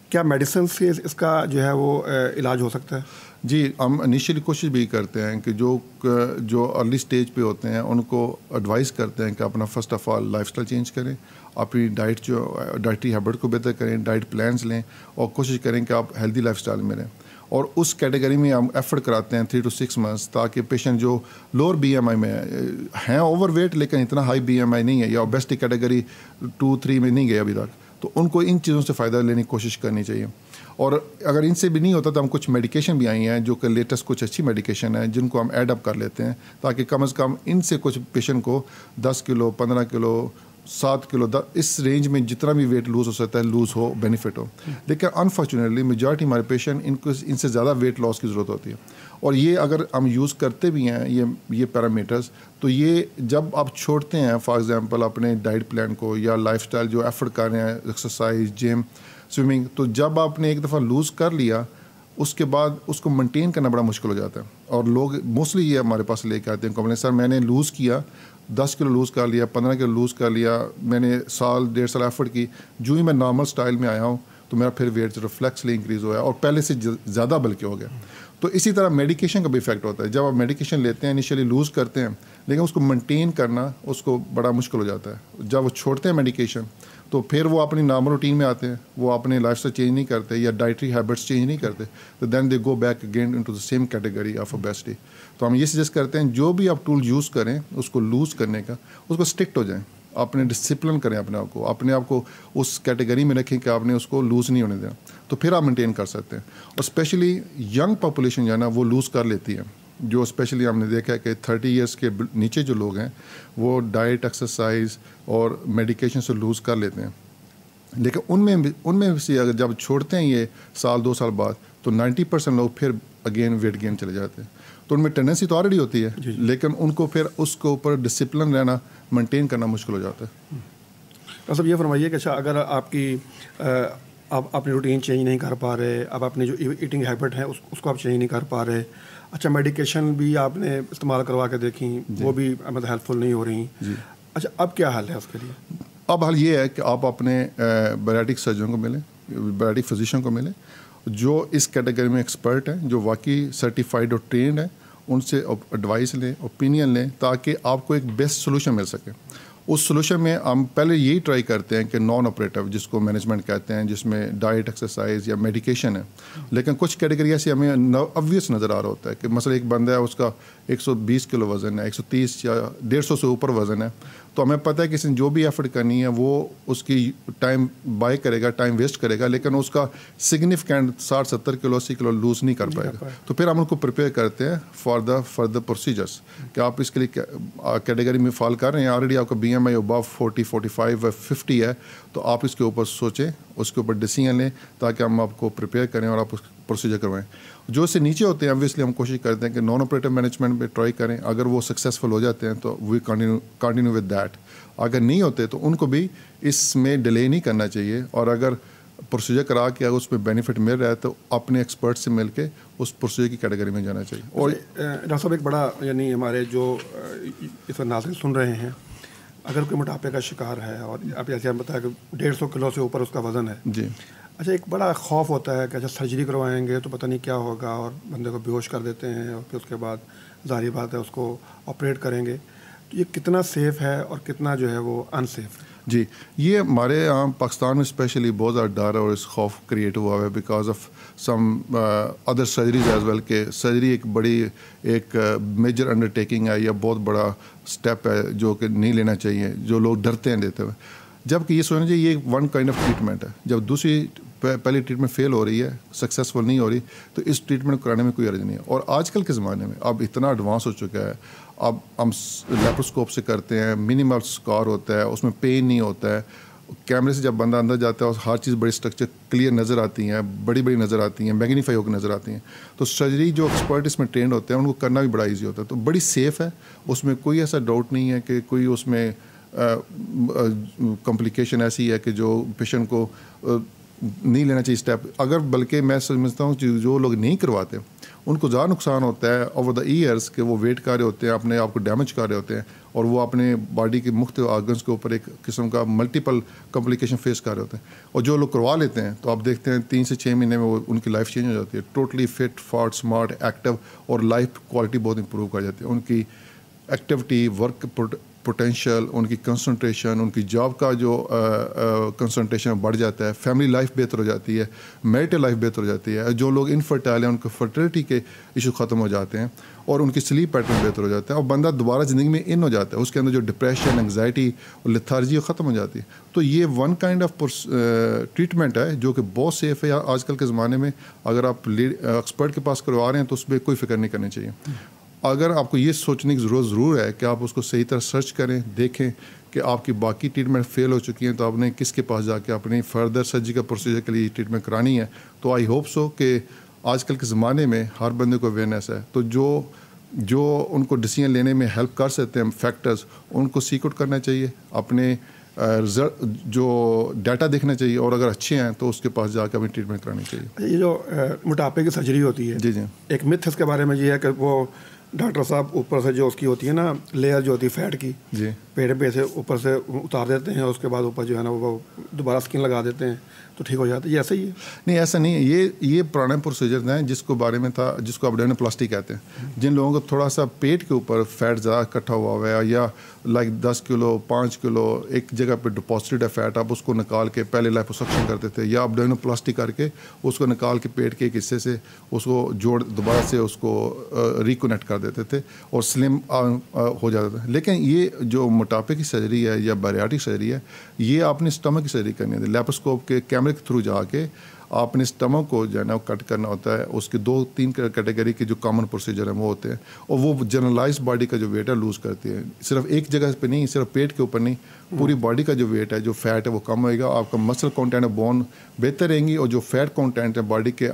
کیا میڈیسن سے اس کا جو ہے وہ علاج ہو سکتا ہے؟ جی, ہم انیشیلی کوشش بھی کرتے ہیں کہ جو ارلی سٹیج پہ ہوتے ہیں ان کو ایڈوائز کرتے ہیں کہ اپنا first of all life style change کریں, اپنی ڈائٹری ہیبٹ کو بہتر کریں, ڈائٹ پلانس لیں اور کوشش کریں کہ آپ ہیلدی لائف اسٹائل میں رہیں. اور اس کیٹیگری میں ہم ایفرٹ کراتے ہیں 3 to 6 months تاکہ پیشنٹ جو لوور بی ایم آئی میں ہیں, اوور ویٹ لیکن اتنا ہائی بی ایم آئی نہیں ہے یا اوبیسٹی کیٹیگری 2-3 میں نہیں گئے ابھی تک, تو ان کو ان چیزوں سے فائدہ لینے کی کوشش کرنی چاہیے. اور اگر ان سے بھی نہیں ہوتا تو ہم کچھ میڈیکیشن بھی آئی ہیں جو کہ لیٹسٹ کچھ اچھی میڈیکیشن ہیں جن کو ہم ایڈ اپ کر لیتے ہیں تاکہ کم از کم ان سے کچھ پیشنٹ کو 10 کلو 15 کلو 7 کلو اس رینج میں جتنا بھی ویٹ لوز ہو سکتا ہے لوز ہو بینیفٹ ہو. لیکن انفارچونیٹلی میجارٹی ہمارے پیشنٹ ان سے زیادہ ویٹ لاس کی ضرورت ہوتی ہے. اور یہ اگر ہم یوز کرتے بھی ہیں یہ پیرامیٹرز, تو یہ جب آپ چھوڑتے ہیں فار ایگزامپل اپنے ڈائٹ پلان کو یا لائف اسٹائل جو ایفرٹ کر رہے ہیں, ایکسرسائز, جم, سوئمنگ, تو جب آپ نے ایک دفعہ لوز کر لیا اس کے بعد اس کو مینٹین کرنا بڑا مشکل ہو جاتا ہے. اور لوگ موسٹلی یہ ہمارے پاس لے کے آتے ہیں کمپلین, سر میں نے لوز کیا 10 کلو لوز کر لیا, 15 کلو لوز کر لیا, میں نے سال 1.5 سال ایفرٹ کی, جو ہی میں نارمل اسٹائل میں آیا ہوں تو میرا پھر ویٹ ریفلیکسلی انکریز ہوا ہے اور پہلے سے زیادہ بلکہ ہو گیا. تو اسی طرح میڈیکیشن کا بھی افیکٹ ہوتا ہے. جب آپ میڈیکیشن لیتے ہیں انیشیلی لوز کرتے ہیں, لیکن اس کو مینٹین کرنا اس کو بڑا مشکل ہو جاتا ہے. جب وہ چھوڑتے ہیں میڈیکیشن تو پھر وہ اپنی نارمل روٹین میں آتے ہیں, وہ اپنے لائف اسٹائل چینج نہیں کرتے یا ڈائٹری ہیبٹس چینج نہیں کرتے, تو then they go back again into the same category of obesity. تو ہم یہ سجیسٹ کرتے ہیں جو بھی آپ ٹول یوز کریں اس کو لوز کرنے کا, اس کو اسٹرکٹ ہو جائیں, اپنے ڈسپلن کریں اپنے آپ کو اس کیٹیگری میں رکھیں کہ آپ نے اس کو لوز نہیں ہونے دیا, تو پھر آپ مینٹین کر سکتے ہیں. اور اسپیشلی ینگ پاپولیشن جو ہے نا وہ لوز کر لیتی ہے, جو اسپیشلی ہم نے دیکھا ہے کہ 30 ایئرس کے نیچے جو لوگ ہیں وہ ڈائٹ, ایکسرسائز اور میڈیکیشن سے لوز کر لیتے ہیں. لیکن ان میں سے اگر جب چھوڑتے ہیں یہ 1-2 سال بعد تو 90% لوگ پھر اگین ویٹ گین چلے جاتے ہیں. تو ان میں ٹینڈنسی تو آلریڈی ہوتی ہے, لیکن ان کو پھر اس کے اوپر ڈسپلن رہنا, مینٹین کرنا مشکل ہو جاتا ہے. صاحب یہ فرمائیے کہ اچھا اگر آپ کی آپ اپنی روٹین چینج نہیں کر پا رہے, اب اپنی جو ایٹنگ ہیبٹ ہے اس کو آپ چینج نہیں کر پا رہے, اچھا میڈیکیشن بھی آپ نے استعمال کروا کے دیکھیں وہ بھی مطلب ہیلپ فل نہیں ہو رہی, اچھا اب کیا حل ہے اس کے لیے؟ اب حل یہ ہے کہ آپ اپنے بیریٹک سرجن کو ملیں, بیریٹک فزیشین کو ملیں جو اس کیٹیگری میں ایکسپرٹ ہیں, جو واقعی سرٹیفائڈ اور ٹرینڈ ہیں, ان سے ایڈوائس لیں, اوپینین لیں, تاکہ آپ کو ایک بیسٹ سولوشن مل سکے. اس سولوشن میں ہم پہلے یہی ٹرائی کرتے ہیں کہ نان آپریٹو جس کو مینجمنٹ کہتے ہیں, جس میں ڈائٹ, ایکسرسائز یا میڈیکیشن ہے. لیکن کچھ کیٹیگری ایسی ہمیں obvious نظر آ رہا ہوتا ہے کہ مثلا ایک بندہ ہے اس کا 120 کلو وزن ہے, 130 یا 150 سے اوپر وزن ہے, تو ہمیں پتہ ہے کہ اس نے جو بھی ایفرٹ کرنی ہے وہ اس کی ٹائم بائی کرے گا, ٹائم ویسٹ کرے گا, لیکن اس کا سگنیفیکینٹ 60-70 کلو 80 کلو لوز نہیں کر پائے گا. تو پھر ہم ان کو پریپیئر کرتے ہیں فار دا پروسیجرس کہ آپ اس کے لیے کیٹیگری میں فال کر رہے ہیں, آلریڈی آپ کا BMI ابو 40, 45, 50 ہے, تو آپ اس کے اوپر سوچیں, اس کے اوپر ڈیسیژن لیں تاکہ ہم آپ کو پریپیئر کریں اور آپ اس پروسیجر کروائیں. جو اس سے نیچے ہوتے ہیں اوبویسلی ہم کوشش کرتے ہیں کہ نان آپریٹو مینجمنٹ پہ ٹرائی کریں. اگر وہ سکسیزفل ہو جاتے ہیں تو وی کنٹینیو ود دیٹ. اگر نہیں ہوتے تو ان کو بھی اس میں ڈیلے نہیں کرنا چاہیے, اور اگر پروسیجر کرا کے اگر اس میں بینیفٹ مل رہا ہے تو اپنے ایکسپرٹ سے مل کے اس پروسیجر کی کیٹیگری میں جانا چاہیے. اور ڈاکٹر صاحب ایک بڑا یعنی ہمارے جو اس وقت ناظرین سن رہے ہیں, اگر کوئی موٹاپے کا شکار ہے اور آپ ایسے ہم بتایا کہ 150 کلو سے اوپر اس کا وزن ہے, جی, اچھا ایک بڑا خوف ہوتا ہے کہ اچھا سرجری کروائیں گے تو پتہ نہیں کیا ہوگا, اور بندے کو بیہوش کر دیتے ہیں اور پھر اس کے بعد ظاہری بات ہے اس کو آپریٹ کریں گے, تو یہ کتنا سیف ہے اور کتنا جو ہے وہ ان سیف ہے؟ جی, یہ ہمارے یہاں پاکستان میں اسپیشلی بہت زیادہ ڈر اور اس خوف کریٹ ہوا ہے because of some other surgeries as well, کہ سرجری ایک بڑی ایک میجر انڈر ٹیکنگ ہے یا بہت بڑا اسٹیپ ہے جو کہ نہیں لینا چاہیے, جو لوگ ڈرتے ہیں دیتے ہوئے. جبکہ یہ سوچنا چاہیے یہ ون کائنڈ آف ٹریٹمنٹ ہے. جب دوسری پہلی ٹریٹمنٹ فیل ہو رہی ہے, سکسیزفل نہیں ہو رہی, تو اس ٹریٹمنٹ کرانے میں کوئی عرض نہیں ہے. اور آج کل کے زمانے میں اب اتنا ایڈوانس ہو چکا ہے, اب ہم لیپروسکوپ سے کرتے ہیں, منیمل اسکار ہوتا ہے, اس میں پین نہیں ہوتا ہے, کیمرے سے جب بندہ اندر جاتا ہے اور ہر چیز بڑی اسٹرکچر کلیئر نظر آتی ہیں, بڑی بڑی نظر آتی ہیں, میگنیفائی ہو کے نظر آتی ہیں. تو سرجری جو ایکسپرٹ اس میں ٹرینڈ ہوتے ہیں ان کو کرنا بھی بڑا ایزی ہوتا ہے. تو بڑی سیف ہے, اس میں کوئی ایسا ڈاؤٹ نہیں ہے کہ کوئی اس میں کمپلیکیشن ایسی ہے کہ جو پیشنٹ کو نہیں لینا چاہیے اسٹیپ. اگر بلکہ میں سمجھتا ہوں کہ جو لوگ نہیں کرواتے ان کو زیادہ نقصان ہوتا ہے اوور دا ایئرس, کہ وہ ویٹ کر رہے ہوتے ہیں, اپنے آپ کو ڈیمیج کر رہے ہوتے ہیں, اور وہ اپنے باڈی کے مختلف آرگنس کے اوپر ایک قسم کا ملٹیپل کمپلیکیشن فیس کر رہے ہوتے ہیں. اور جو لوگ کروا لیتے ہیں تو آپ دیکھتے ہیں 3 سے 6 مہینے میں وہ ان کی لائف چینج ہو جاتی ہے, totally fit, fat, smart, active, اور لائف کوالٹی بہت امپروو کر جاتی ہے. ان کی ایکٹیویٹی, ورک پوٹینشیل, ان کی کنسنٹریشن, ان کی جاب کا جو کنسنٹریشن بڑھ جاتا ہے, فیملی لائف بہتر ہو جاتی ہے, میرٹل لائف بہتر ہو جاتی ہے. جو لوگ انفرٹائل ہیں ان کو فرٹیلٹی کے ایشو ختم ہو جاتے ہیں, اور ان کی سلیپ پیٹرن بہتر ہو جاتا ہے, اور بندہ دوبارہ زندگی میں ان ہو جاتا ہے. اس کے اندر جو ڈپریشن, انگزائٹی اور لیتھارجی ختم ہو جاتی ہے. تو یہ ون کائنڈ آف ٹریٹمنٹ ہے جو کہ بہت سیف ہے آج کل کے زمانے میں. اگر آپ ایکسپرٹ کے پاس کروا رہے ہیں تو اس پہ کوئی فکر نہیں کرنی چاہیے. اگر آپ کو یہ سوچنے کی ضرورت ضرور ہے کہ آپ اس کو صحیح طرح سرچ کریں, دیکھیں کہ آپ کی باقی ٹریٹمنٹ فیل ہو چکی ہیں تو آپ نے کس کے پاس جا کے اپنی فردر سرجیکل پروسیجر کے لیے ٹریٹمنٹ کرانی ہے. تو آئی ہوپ سو کہ آج کل کے زمانے میں ہر بندے کو اویئرنیس ہے, تو جو ان کو ڈیسیژن لینے میں ہیلپ کر سکتے ہیں فیکٹرز, ان کو سیک آؤٹ کرنا چاہیے, اپنے جو ڈیٹا دیکھنا چاہیے, اور اگر اچھے ہیں تو اس کے پاس جا کے اپنی ٹریٹمنٹ کرانی چاہیے. یہ جو موٹاپے کی سرجری ہوتی ہے, جی ایک متھ اس کے بارے میں یہ ہے کہ وہ ڈاکٹر صاحب اوپر سے جو اس کی ہوتی ہے نا لیئر جو ہوتی ہے فیٹ کی, جی پیٹ پہ سے اوپر سے اتار دیتے ہیں, اس کے بعد اوپر جو ہے نا وہ دوبارہ اسکن لگا دیتے ہیں تو ٹھیک ہو جاتا ہے. یہ ایسا ہی ہے؟ نہیں, ایسا نہیں ہے. یہ پرانے پروسیجر ہیں جس کو بارے میں تھا, جس کو ابڈومینوپلاسٹی کہتے ہیں. جن لوگوں کو تھوڑا سا پیٹ کے اوپر فیٹ زیادہ اکٹھا ہوا ہے, یا لائک 10 کلو 5 کلو ایک جگہ پہ ڈپازٹڈ ہے فیٹ, آپ اس کو نکال کے پہلے لائپوسکشن کرتے تھے, یا ابڈومینوپلاسٹی کر کے اس کو نکال کے پیٹ کے ایک حصے سے اس کو جوڑ دوبارہ سے اس کو ریکنیکٹ کر دیتے تھے اور سلم ہو جاتا تھا. لیکن یہ جو موٹاپے کی سرجری ہے یا بیریاٹک سرجری ہے, یہ آپ نے اسٹمک کی سرجری کرنی ہے. لیپوسکوپ کے کیمرے کے تھرو جا کے آپ نے اسٹمک کو جو ہے نا کٹ کرنا ہوتا ہے. اس کے 2-3 کیٹیگری کے جو کامن پروسیجر ہیں وہ ہوتے ہیں, اور وہ جنرلائز باڈی کا جو ویٹ ہے لوز کرتی ہے. صرف ایک جگہ پہ نہیں, صرف پیٹ کے اوپر نہیں, پوری باڈی کا جو ویٹ ہے, جو فیٹ ہے وہ کم ہوئے گا. آپ کا مسل کانٹینٹ بون بہتر رہیں گی, اور جو فیٹ کانٹینٹ ہے باڈی کے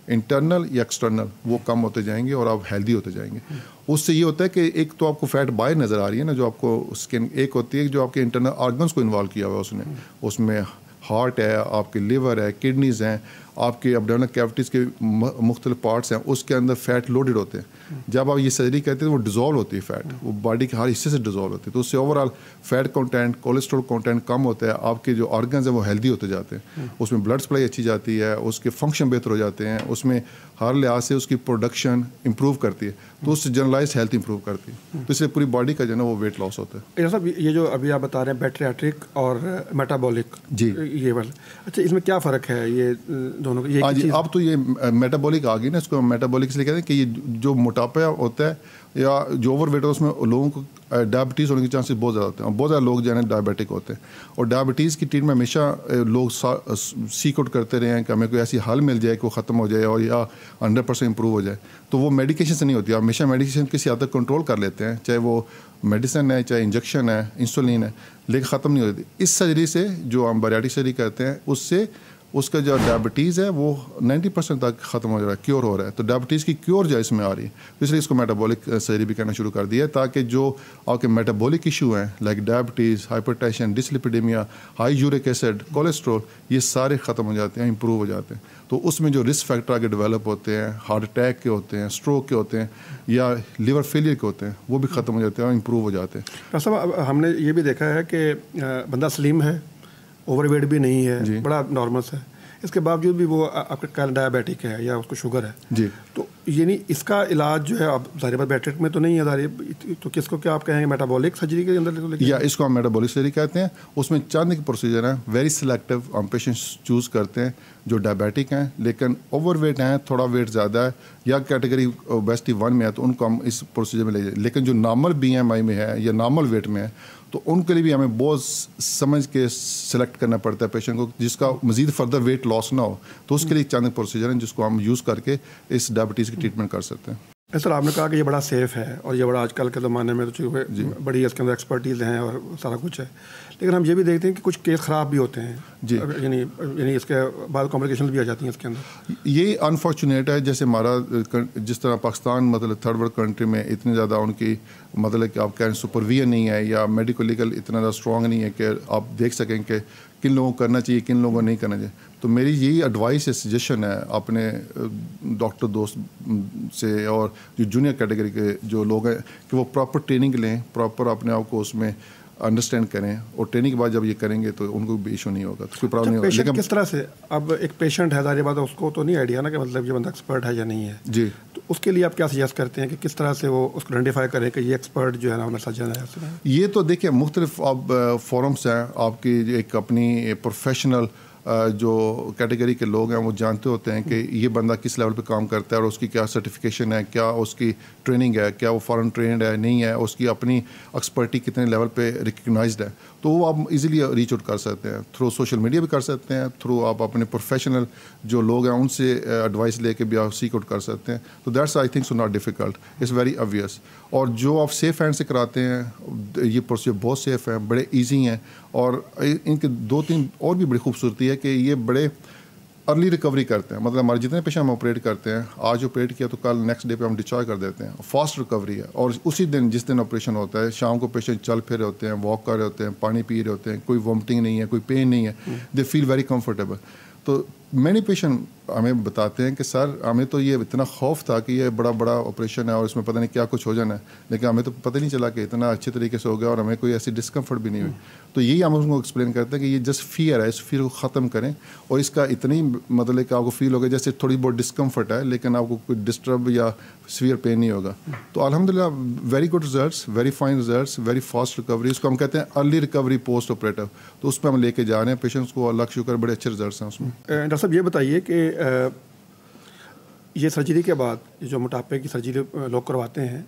انٹرنل یا ایکسٹرنل وہ کم ہوتے جائیں گے اور آپ ہیلدی ہوتے جائیں گے. اس سے یہ ہوتا ہے کہ ایک تو آپ کو فیٹ باہر نظر آ رہی ہے نا, جو آپ کو اسکن, ایک ہوتی ہے جو آپ کے انٹرنل آرگنس کو انوالو کیا ہوا ہے اس میں ہارٹ ہے, آپ کے لیور ہے, کڈنیز ہیں, آپ کے ابڈومینل کیوٹیز کے مختلف پارٹس ہیں, اس کے اندر فیٹ لوڈڈ ہوتے ہیں. جب آپ یہ سرجری کرتے ہیں وہ ڈیزالو ہوتی ہے فیٹ, وہ باڈی کے ہر حصے سے ڈیزالو ہوتی ہے, تو اس سے overall fat content, cholesterol content کم ہوتا ہے. آپ کے جو آرگنز ہیں وہ ہیلدی ہوتے جاتے ہیں, اس میں بلڈ سپلائی اچھی جاتی ہے, اس کے فنکشن بہتر ہو جاتے ہیں, اس میں ہر لحاظ سے اس کی پروڈکشن امپروو کرتی ہے, تو اس سے جنرلائز ہیلتھ امپروو کرتی ہے. تو اس سے پوری باڈی کا جو ہے نا وہ ویٹ لاس ہوتا ہے. صاحب یہ جو ابھی آپ بتا رہے ہیں بیٹریاٹرک اور میٹابولک, جی یہ والا, اچھا اس میں کیا فرق ہے یہ دونوں کا؟ ہاں جی, اب تو یہ میٹابولک آ گئی نا, اس کو میٹابولک اس لیے کہتے ہیں کہ یہ جو موٹاپا ہوتا ہے یا جو اوور ویٹ ہے اس میں لوگوں کو ڈائبٹیز ہونے کے چانسز بہت زیادہ ہوتے ہیں, اور بہت زیادہ لوگ جو ہے نا ڈائبیٹک ہوتے ہیں. اور ڈائبٹیز کی ٹریٹمنٹ ہمیشہ لوگ سیک آؤٹ کرتے رہے ہیں کہ ہمیں کوئی ایسی حل مل جائے کہ وہ ختم ہو جائے اور یا 100% امپروو ہو جائے. تو وہ میڈیکیشن سے نہیں ہوتی, آپ ہمیشہ میڈیکیشن کسی حد تک کنٹرول کر لیتے ہیں, چاہے وہ میڈیسن ہے, چاہے انجیکشن ہے, انسولین ہے, لیکن ختم نہیں ہوتی. اس سرجری سے جو ہم بیریاٹک سرجری کرتے ہیں اس سے اس کا جو ڈائبٹیز ہے وہ 90% تک ختم ہو جا رہا ہے, کیور ہو رہا ہے. تو ڈائبٹیز کی کیور جو ہے اس میں آ رہی ہے, تو اس لیے اس کو میٹابولک سرجری بھی کرنا شروع کر دیا ہے, تاکہ جو آپ کے میٹابولک ایشو ہیں like diabetes, hypertension, dyslipidemia, high uric acid, cholesterol, یہ سارے ختم ہو جاتے ہیں, امپروو ہو جاتے ہیں. تو اس میں جو رسک فیکٹر آگے ڈیولپ ہوتے ہیں, ہارٹ اٹیک کے ہوتے ہیں, اسٹروک کے ہوتے ہیں, یا لیور فیلئر کے ہوتے ہیں, وہ بھی ختم ہو جاتے ہیں اور امپروو ہو جاتے ہیں. ڈاکٹر صاحب ہم نے یہ بھی دیکھا ہے کہ بندہ سلیم ہے, اوور ویٹ بھی نہیں ہے, بڑا نارمل ہے, اس کے باوجود بھی وہ آپ کا ڈائبیٹک ہے یا اس کو شوگر ہے, جی, تو یعنی اس کا علاج جو ہے اب ظاہر بات بیٹرک میں تو نہیں ہے, تو کس کو کیا آپ کہیں گے میٹابولک سرجری کے اندر, یا اس کو ہم میٹابولک سرجری کہتے ہیں. اس میں چند ایک پروسیجر ہیں, ویری سلیکٹیو ہم پیشنٹس چوز کرتے ہیں جو ڈائبیٹک ہیں لیکن اوور ویٹ ہیں, تھوڑا ویٹ زیادہ ہے, یا کیٹیگری اوبیسٹی 1 میں ہے, تو ان کو ہم اس پروسیجر میں لے جائیں. لیکن جو نارمل BMI میں ہے یا نارمل ویٹ میں ہے, تو ان کے لیے بھی ہمیں بہت سمجھ کے سلیکٹ کرنا پڑتا ہے پیشنٹ کو, جس کا مزید فردر ویٹ لاس نہ ہو. تو اس کے لیے چند پروسیجر ہیں جس کو ہم یوز کر کے اس ڈائبٹیز کی ٹریٹمنٹ کر سکتے ہیں. سر آپ نے کہا کہ یہ بڑا سیف ہے اور یہ بڑا آج کل کے زمانے میں تو بڑی اس کے اندر ایکسپرٹیز ہیں اور سارا کچھ ہے, لیکن ہم یہ بھی دیکھتے ہیں کہ کچھ کیس خراب بھی ہوتے ہیں, جی, یعنی اس کے بعد کمپلیکیشنز بھی آ جاتی ہیں اس کے اندر. یہ انفارچونیٹ ہے, جیسے ہمارا جس طرح پاکستان مطلب تھرڈ ورلڈ کنٹری میں اتنی زیادہ ان کی مطلب کہ آپ کہیں سپرویژن نہیں ہے یا میڈیکل لیگل اتنا زیادہ اسٹرانگ نہیں ہے کہ آپ دیکھ سکیں کہ کن لوگوں کو کرنا چاہیے, کن لوگوں کو نہیں کرنا چاہیے. تو میری یہی ایڈوائس ہے, سجیشن ہے اپنے ڈاکٹر دوست سے اور جو جونیئر کیٹیگری کے جو لوگ ہیں کہ وہ پراپر ٹریننگ لیں, پراپر اپنے آپ کو اس میں انڈرسٹینڈ کریں, اور ٹریننگ کے بعد جب یہ کریں گے تو ان کو بھی ایشو نہیں ہوگا, کوئی پرابلم نہیں ہوگا. لیکن کس طرح سے, اب ایک پیشنٹ ہے ظاہر بات اس کو تو نہیں آئیڈیا نا کہ مطلب یہ بندہ ایکسپرٹ ہے یا نہیں ہے, جی, تو اس کے لیے آپ کیا سجیسٹ کرتے ہیں کہ کس طرح سے وہ اس کو آئیڈینٹیفائی کریں کہ یہ ایکسپرٹ جو ہے نا ہمیں سجن ہے؟ یہ تو دیکھیں مختلف اب فورمس ہیں, آپ کی ایک اپنی پروفیشنل جو کیٹیگری کے لوگ ہیں وہ جانتے ہوتے ہیں کہ یہ بندہ کس لیول پہ کام کرتا ہے اور اس کی کیا سرٹیفکیشن ہے, کیا اس کی ٹریننگ ہے, کیا وہ فارن ٹرینڈ ہے نہیں ہے, اس کی اپنی ایکسپرٹی کتنے لیول پہ ریکگنائزڈ ہے. تو وہ آپ ایزیلی ریچ آؤٹ کر سکتے ہیں, تھرو سوشل میڈیا بھی کر سکتے ہیں, تھرو آپ اپنے پروفیشنل جو لوگ ہیں ان سے ایڈوائس لے کے بھی آپ سیک آؤٹ کر سکتے ہیں. تو that's I think so not difficult, it's very obvious. اور جو آپ سیف ہینڈ سے کراتے ہیں یہ پروسیجر بہت سیف ہیں, بڑے ایزی ہیں, اور ان کے 2-3 اور بھی بڑی خوبصورتی ہے کہ یہ بڑے ارلی ریکوری کرتے ہیں. مطلب ہمارے جتنے پیشنٹ ہم آپریٹ کرتے ہیں, آج آپریٹ کیا تو کل نیکسٹ ڈے پہ ہم ڈسچارج کر دیتے ہیں. فاسٹ ریکوری ہے, اور اسی دن جس دن آپریشن ہوتا ہے شام کو پیشنٹ چل پھر رہے ہوتے ہیں, واک کر رہے ہوتے ہیں, پانی پی رہے ہوتے ہیں, کوئی وامٹنگ نہیں ہے, کوئی پین نہیں ہے, دے فیل ویری کمفرٹیبل. تو مینی پیشنٹ ہمیں بتاتے ہیں کہ سر ہمیں تو یہ اتنا خوف تھا کہ یہ بڑا آپریشن ہے اور اس میں پتہ نہیں کیا کچھ ہو جانا ہے, لیکن ہمیں تو پتہ نہیں چلا کہ اتنا اچھے طریقے سے ہو گیا اور ہمیں کوئی ایسی ڈسکمفرٹ بھی نہیں ہوئی. تو یہی ہم اس کو ایکسپلین کرتے ہیں کہ یہ جسٹ فیئر ہے, اس فیئر کو ختم کریں, اور اس کا اتنی مطلب کہ آپ کو فیل ہوگا جیسے تھوڑی بہت ڈسکمفرٹ ہے لیکن آپ کو کوئی ڈسٹرب یا سیویئر پین نہیں ہوگا. تو الحمدللہ very good results, very fine results, very fast recovery. اس کو ہم کہتے ہیں ارلی ریکوری پوسٹ آپریٹو. تو اس پہ ہم لے کے جا رہے ہیں پیشنٹس کو, اللہ کا شکر بڑے اچھے ریزلٹس ہیں اس میں. ڈاکٹر صاحب یہ بتائیے کہ یہ سرجری کے بعد جو موٹاپے کی سرجری لوگ کرواتے ہیں,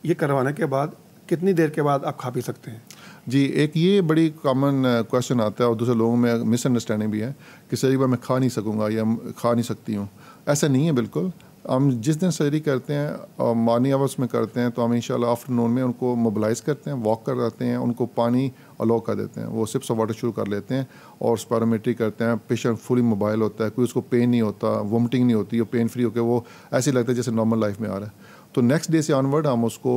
یہ کروانے کے بعد کتنی دیر کے بعد آپ کھا پی سکتے ہیں؟ جی, ایک یہ بڑی کامن کویشچن آتا ہے اور دوسرے لوگوں میں مس انڈرسٹینڈنگ بھی ہے کہ سر میں کھا نہیں سکوں گا یا کھا نہیں سکتی ہوں. ایسا نہیں ہے بالکل. ہم جس دن سرجری کرتے ہیں اور مارننگ آورس میں کرتے ہیں تو ہم انشاءاللہ آفٹر نون میں ان کو موبلائز کرتے ہیں, واک کراتے ہیں, ان کو پانی الاؤ کر دیتے ہیں, وہ سپس آف واٹر شروع کر لیتے ہیں اور اسپیرومیٹری کرتے ہیں. پیشنٹ فلی موبائل ہوتا ہے, کوئی اس کو پین نہیں ہوتا, وامٹنگ نہیں ہوتی, وہ پین فری ہو کے وہ ایسے لگتا ہے جیسے نارمل لائف میں آ رہا ہے. تو نیکسٹ ڈے سے آنورڈ ہم اس کو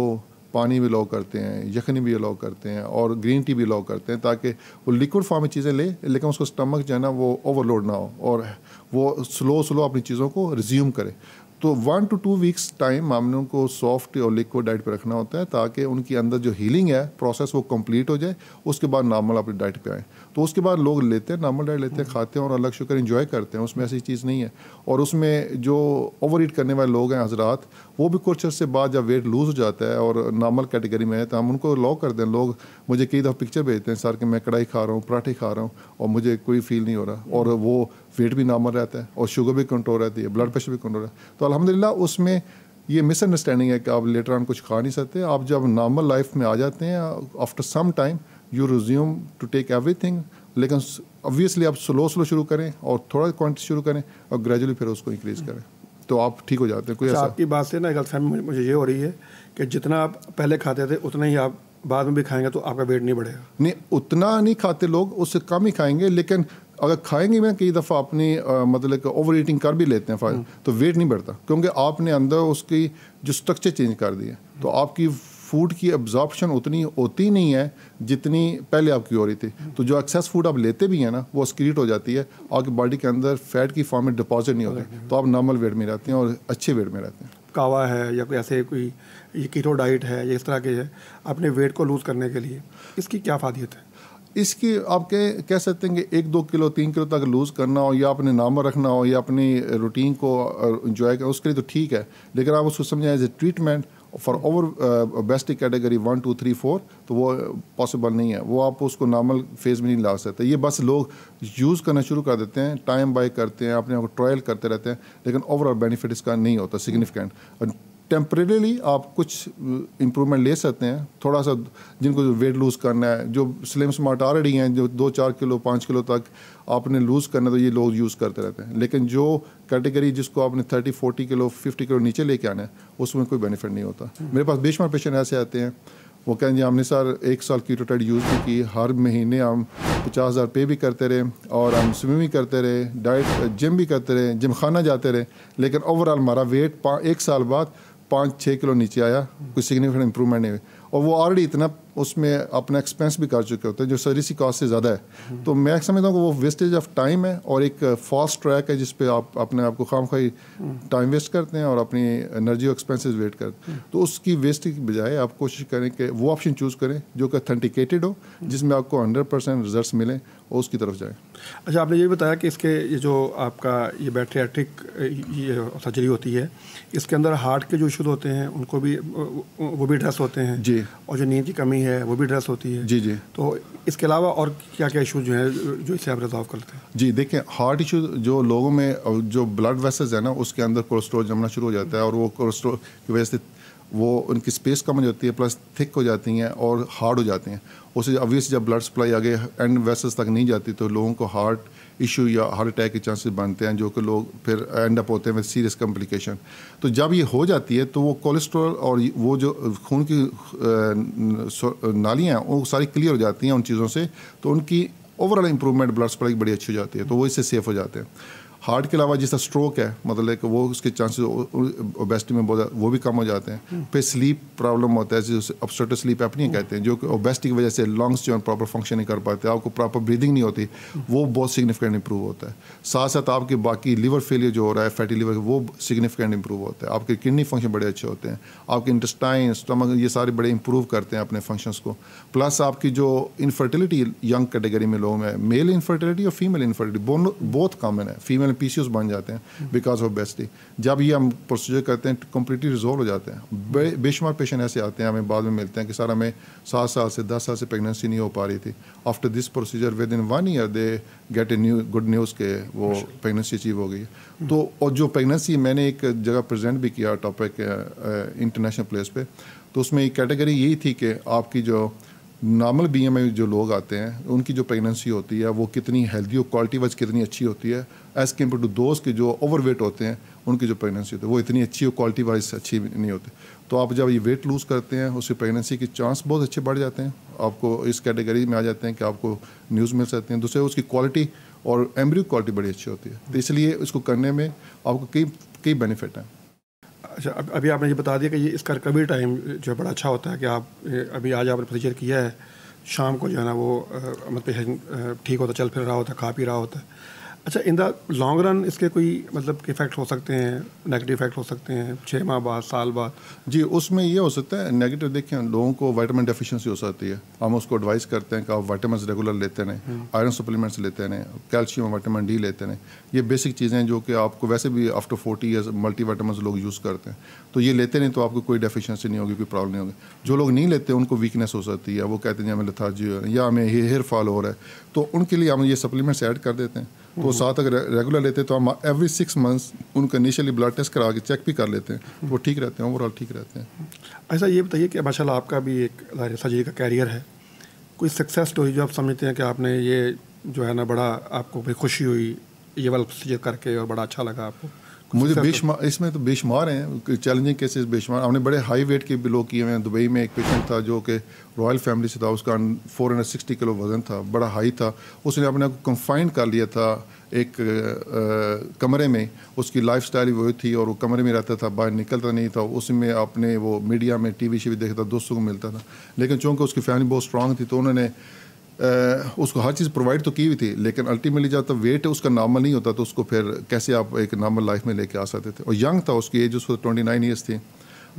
پانی بھی الاؤ کرتے ہیں, یخنی بھی الاؤ کرتے ہیں اور گرین ٹی بھی الاؤ کرتے ہیں تاکہ وہ لیکوڈ فارم میں چیزیں لے لیکن اس کو اسٹمک جو ہے نا وہ اوور لوڈ نہ ہو اور وہ سلو اپنی چیزوں کو ریزیوم کرے. تو 1 to 2 weeks ٹائم ہم نے ان کو سافٹ اور لیکوڈ ڈائٹ پہ رکھنا ہوتا ہے تاکہ ان کے اندر جو ہیلنگ ہے پروسیس وہ کمپلیٹ ہو جائے. اس کے بعد نارمل اپنی ڈائٹ پہ آئیں. تو اس کے بعد لوگ لیتے ہیں, نارمل ڈائٹ لیتے ہیں, کھاتے ہیں اور اللہ کا شکر انجوائے کرتے ہیں. اس میں ایسی چیز نہیں ہے. اور اس میں جو اوور ایٹ کرنے والے لوگ ہیں حضرات, وہ بھی کچھ عرصے بعد جب ویٹ لوز ہو جاتا ہے اور نارمل کیٹیگری میں ہے تو ہم ان کو لاؤ کر دیں. لوگ مجھے کئی دفعہ پکچر بھیجتے ہیں سر کہ میں کڑھائی کھا رہا ہوں, پراٹھے کھا رہا ہوں اور مجھے کوئی فیل نہیں ہو رہا, اور وہ ویٹ بھی نارمل رہتا ہے اور شوگر بھی کنٹرول رہتی ہے, بلڈ پریشر بھی کنٹرول ہے. تو الحمدللہ اس میں یہ مس انڈرسٹینڈنگ ہے کہ آپ لیٹر آن کچھ کھا نہیں سکتے. آپ جب نارمل لائف میں آ جاتے ہیں after some time you resume to take everything, لیکن obviously آپ سلو شروع کریں اور تھوڑا کوانٹٹی شروع کریں اور گریجولی پھر اس کو انکریز کریں تو آپ ٹھیک ہو جاتے ہیں. کوئی ایسا آپ کی بات سے نا غلط فہمی مجھے یہ ہو رہی ہے کہ جتنا آپ پہلے کھاتے تھے اتنا ہی آپ بعد میں بھی کھائیں گے تو آپ کا ویٹ نہیں بڑھے گا. نہیں, اتنا نہیں کھاتے لوگ, اس سے کم ہی کھائیں گے, لیکن اگر کھائیں گے میں کئی دفعہ اپنی مطلب کہ اوور ایٹنگ کر بھی لیتے ہیں تو ویٹ نہیں بڑھتا کیونکہ آپ نے اندر اس کی جو اسٹرکچر چینج کر دی ہے. تو آپ کی فوڈ کی ابزارپشن اتنی ہوتی نہیں ہے جتنی پہلے آپ کی ہو رہی تھی. تو جو ایکسیس فوڈ آپ لیتے بھی ہیں نا وہ اسکریٹ ہو جاتی ہے, آپ کی باڈی کے اندر فیٹ کی فارم میں ڈپازٹ نہیں ہوتی, تو آپ نارمل ویٹ میں رہتے ہیں اور اچھے ویٹ میں رہتے ہیں. کاوا ہے یا کوئی ایسے کوئی یہ کیٹو ڈائٹ ہے یا اس طرح کے ہے اپنے ویٹ کو لوز کرنے کے لیے, اس کی کیا فائدیت ہے؟ اس کی آپ کہہ سکتے ہیں کہ 1-2 کلو 3 کلو تک لوز کرنا ہو یا اپنے نارمل رکھنا ہو یا اپنی روٹین کو انجوائے کرنا, اس کے لیے تو ٹھیک ہے, لیکن آپ اس کو سمجھیں as a treatment for obesity category 1 2 3 4 تو وہ پاسبل نہیں ہے. وہ آپ اس کو نارمل فیز میں نہیں لا سکتے. یہ بس لوگ یوز کرنا شروع کر دیتے ہیں, ٹائم بائی کرتے ہیں, اپنے آپ کو ٹرائل کرتے رہتے ہیں, لیکن اوور آل بینیفٹ اس کا نہیں ہوتا سگنیفیکینٹ. ٹیمپریریلی آپ کچھ امپرومنٹ لے سکتے ہیں تھوڑا سا, جن کو ویٹ لوز کرنا ہے, جو سلیم سمارٹ آلریڈی ہیں, جو 2-4 کلو 5 کلو تک آپ نے لوز کرنا تو یہ لوگ یوز کرتے رہتے ہیں. لیکن جو کیٹیگری جس کو آپ نے 30-40 کلو 50 کلو نیچے لے کے آنا ہے اس میں کوئی بینیفٹ نہیں ہوتا. میرے پاس بے شمار پیشنٹ ایسے آتے ہیں, وہ کہیں جی ہم نے سر 1 سال کیٹو ڈائٹ یوز بھی کی, ہر مہینے ہم 50,000 پے بھی کرتے رہے اور ہم سوئمنگ بھی کرتے رہے, ڈائٹ جم بھی کرتے رہے, جم خانہ جاتے رہے, لیکن اوور آل ہمارا ویٹ 1 سال بعد 5-6 کلو نیچے آیا, کوئی سگنیفیکنٹ امپرومنٹ نہیں ہوئی. اور وہ آلریڈی اتنا اس میں اپنا ایکسپینس بھی کر چکے ہوتے ہیں جو سرجری کاسٹ سے زیادہ ہے. تو میں سمجھتا ہوں کہ وہ ویسٹیج آف ٹائم ہے اور ایک فاسٹ ٹریک ہے جس پہ آپ اپنے آپ کو خواہی ٹائم ویسٹ کرتے ہیں اور اپنی انرجی اور ایکسپینسز ویٹ کرتے ہیں. تو اس کی ویسٹ کی بجائے آپ کوشش کریں کہ وہ آپشن چوز کریں جو کہ اتھینٹیکیٹڈ ہو, جس میں آپ کو 100% ریزلٹس ملیں اور اس کی طرف جائیں. اچھا, آپ نے یہ بتایا کہ اس کے یہ جو آپ کا یہ بیٹریاٹرک یہ سرجری ہوتی ہے اس کے اندر ہارٹ کے جو ایشوز ہوتے ہیں ان کو بھی وہ بھی ایڈریس ہوتے ہیں جی, اور جو نیند کی کمی ہے وہ بھی ایڈریس ہوتی ہے. جی جی. تو اس کے علاوہ اور کیا کیا ایشوز جو ہیں جو اس سے آپ ریزالو کرتے ہیں؟ جی دیکھیں, ہارٹ ایشو جو لوگوں میں جو بلڈ ویسلز ہیں نا, اس کے اندر کولیسٹرول جمنا شروع ہو جاتا ہے, اور وہ کولیسٹرول کی وجہ سے وہ ان کی اسپیس کم ہو جاتی ہے, پلس تھک ہو جاتی ہیں اور ہارڈ ہو جاتی ہیں. اسے obviously جب بلڈ سپلائی آگے اینڈ ویسلز تک نہیں جاتی تو لوگوں کو ہارٹ ایشو یا ہارٹ اٹیک کے چانسز بنتے ہیں, جو کہ لوگ پھر اینڈ اپ ہوتے ہیں وتھ سیریس کمپلیکیشن. تو جب یہ ہو جاتی ہے تو وہ کولیسٹرول اور وہ جو خون کی نالیاں ہیں وہ ساری کلیئر ہو جاتی ہیں ان چیزوں سے, تو ان کی overall improvement blood supply بڑی اچھی ہو جاتی ہے, تو وہ اس سے سیف ہو جاتے ہیں. ہارٹ کے علاوہ جس طرح اسٹروک ہے, مطلب کہ وہ اس کے چانسز اوبیسٹی میں بہت وہ بھی کم ہو جاتے ہیں. پھر سلیپ پرابلم ہوتا ہے جسے obstructive sleep apnea کہتے ہیں, جو کہ اوبیسٹی کی وجہ سے لنگس جو ہے پراپر فنکشن نہیں کر پاتے, آپ کو پراپر بریدنگ نہیں ہوتی, وہ بہت سگنیفیکینٹ امپروو ہوتا ہے. ساتھ ساتھ آپ کے باقی لیور فیلئر جو ہو رہا ہے, فیٹی لیور, وہ سگنیفیکینٹ امپروو ہوتا ہے. آپ کے کڈنی فنکشن بڑے اچھے ہوتے ہیں, آپ کے انٹسٹائن, اسٹمک, یہ سارے بڑے امپروو کرتے ہیں اپنے فنکشنس کو. پلس آپ کی جو انفرٹیلٹی ینگ کیٹیگری میں لوگوں میں, میل انفرٹیلٹی اور فیمیل انفرٹیلٹی بہت کامن ہے. فیمیل پی سی اوز بن جاتے ہیں بیکاز آف اوبیسٹی. جب یہ ہم پروسیجر کرتے ہیں کمپلیٹلی ریزالو ہو جاتے ہیں. بے شمار پیشنٹ ایسے آتے ہیں ہمیں بعد میں ملتے ہیں کہ سر ہمیں 7 سال سے 10 سال سے پریگنینسی نہیں ہو پا رہی تھی, after this procedure within 1 year they get a good news کہ وہ پریگنینسی اچیو ہو گئی. تو اور جو پریگنینسی میں نے ایک جگہ پریزنٹ بھی کیا ٹاپک انٹرنیشنل پلیس پہ, تو اس میں ایک کیٹیگری یہی تھی کہ آپ کی جو نارمل بی ایم آئی جو لوگ آتے ہیں ان کی جو پریگنینسی ہوتی ہے وہ کتنی ہیلدی اور کوالٹی وائز کتنی اچھی ہوتی ہے ایز کمپیئر ٹو دوز کے جو اوور ویٹ ہوتے ہیں, ان کی جو پریگنینسی ہوتی ہے وہ اتنی اچھی اور کوالٹی وائز اچھی نہیں ہوتی. تو آپ جب یہ ویٹ لوز کرتے ہیں اس کی پریگنینسی کے چانس بہت اچھے بڑھ جاتے ہیں, آپ کو اس کیٹیگری میں آ جاتے ہیں کہ آپ کو نیوز مل سکتے ہیں. دوسرے اس کی کوالٹی اور ایمبریو کوالٹی بڑی اچھی ہوتی ہے, تو اس لیے اس کو کرنے میں آپ کو کئی بینیفٹ ہیں. اچھا, ابھی آپ نے یہ بتا دیا کہ یہ اس کا ریکوری ٹائم جو ہے بڑا اچھا ہوتا ہے, کہ آپ ابھی آج آپ نے پروسیجر کیا ہے, شام کو جو ہے نا وہ پیشنٹ ٹھیک ہوتا ہے, چل پھر رہا ہوتا ہے, کھا پی رہا ہوتا ہے. اچھا, ان دا لانگ رن اس کے کوئی مطلب کہ افیکٹ ہو سکتے ہیں, نیگیٹو افیکٹ ہو سکتے ہیں 6 ماہ بعد, سال بعد؟ جی, اس میں یہ ہو سکتا ہے نیگیٹو. دیکھیں لوگوں کو وائٹامن ڈیفیشنسی ہو سکتی ہے, ہم اس کو ایڈوائز کرتے ہیں کہ آپ وائٹامنس ریگولر لیتے رہیں, آئرن سپلیمنٹس لیتے رہیں, کیلشیم وائٹامن ڈی لیتے رہیں. یہ بیسک چیزیں جو کہ آپ کو ویسے بھی آفٹر 40 ایئرز ملٹی وائٹامنس لوگ یوز کرتے ہیں, تو یہ لیتے رہیں تو آپ کو کوئی ڈیفیشنسی نہیں ہوگی, کوئی پرابلم نہیں ہوگی. جو لوگ نہیں لیتے ان کو ویکنیس ہو سکتی ہے, وہ کہتے ہیں ہمیں لتھارجی ہو رہی ہے یا ہمیں ہیئر فال ہو رہا ہے, تو ان کے لیے ہم یہ سپلیمنٹس ایڈ کر دیتے ہیں. تو ساتھ اگر ریگولر لیتے تو ہم ایوری 6 months ان کا انیشلی بلڈ ٹیسٹ کرا کے چیک بھی کر لیتے ہیں, تو وہ ٹھیک رہتے ہیں, اوور آل ٹھیک رہتے ہیں. ایسا یہ بتائیے کہ ماشاء اللہ آپ کا بھی ایک سرجری کا کیریئر ہے, کوئی سکسیس اسٹوری جو آپ سمجھتے ہیں کہ آپ نے یہ جو ہے نا بڑا آپ کو بڑی خوشی ہوئی یہ والا پروسیجر کر کے اور بڑا اچھا لگا آپ کو؟ مجھے بے شمار اس میں تو بے شمار ہیں چیلنجنگ کیسز, بے شمار. ہم نے بڑے ہائی ویٹ کے بھی لوگ کیے ہوئے ہیں. دبئی میں ایک پیشنٹ تھا جو کہ رائل فیملی سے تھا, اس کا 460 کلو وزن تھا, بڑا ہائی تھا. اس نے اپنے آپ کو کنفائن کر لیا تھا ایک کمرے میں, اس کی لائف سٹائل وہی تھی اور وہ کمرے میں رہتا تھا, باہر نکلتا نہیں تھا. اس میں اپنے وہ میڈیا میں ٹی وی شی وی دیکھتا, دوستوں کو ملتا تھا. لیکن چونکہ اس کی فیملی بہت اسٹرانگ تھی تو انہوں نے اس کو ہر چیز پرووائڈ تو کی ہوئی تھی, لیکن الٹیمیٹلی جب تک ویٹ اس کا نارمل نہیں ہوتا تو اس کو پھر کیسے آپ ایک نارمل لائف میں لے کے آ سکتے تھے. اور ینگ تھا, اس کی ایج اس کو 29 ایئرس تھی.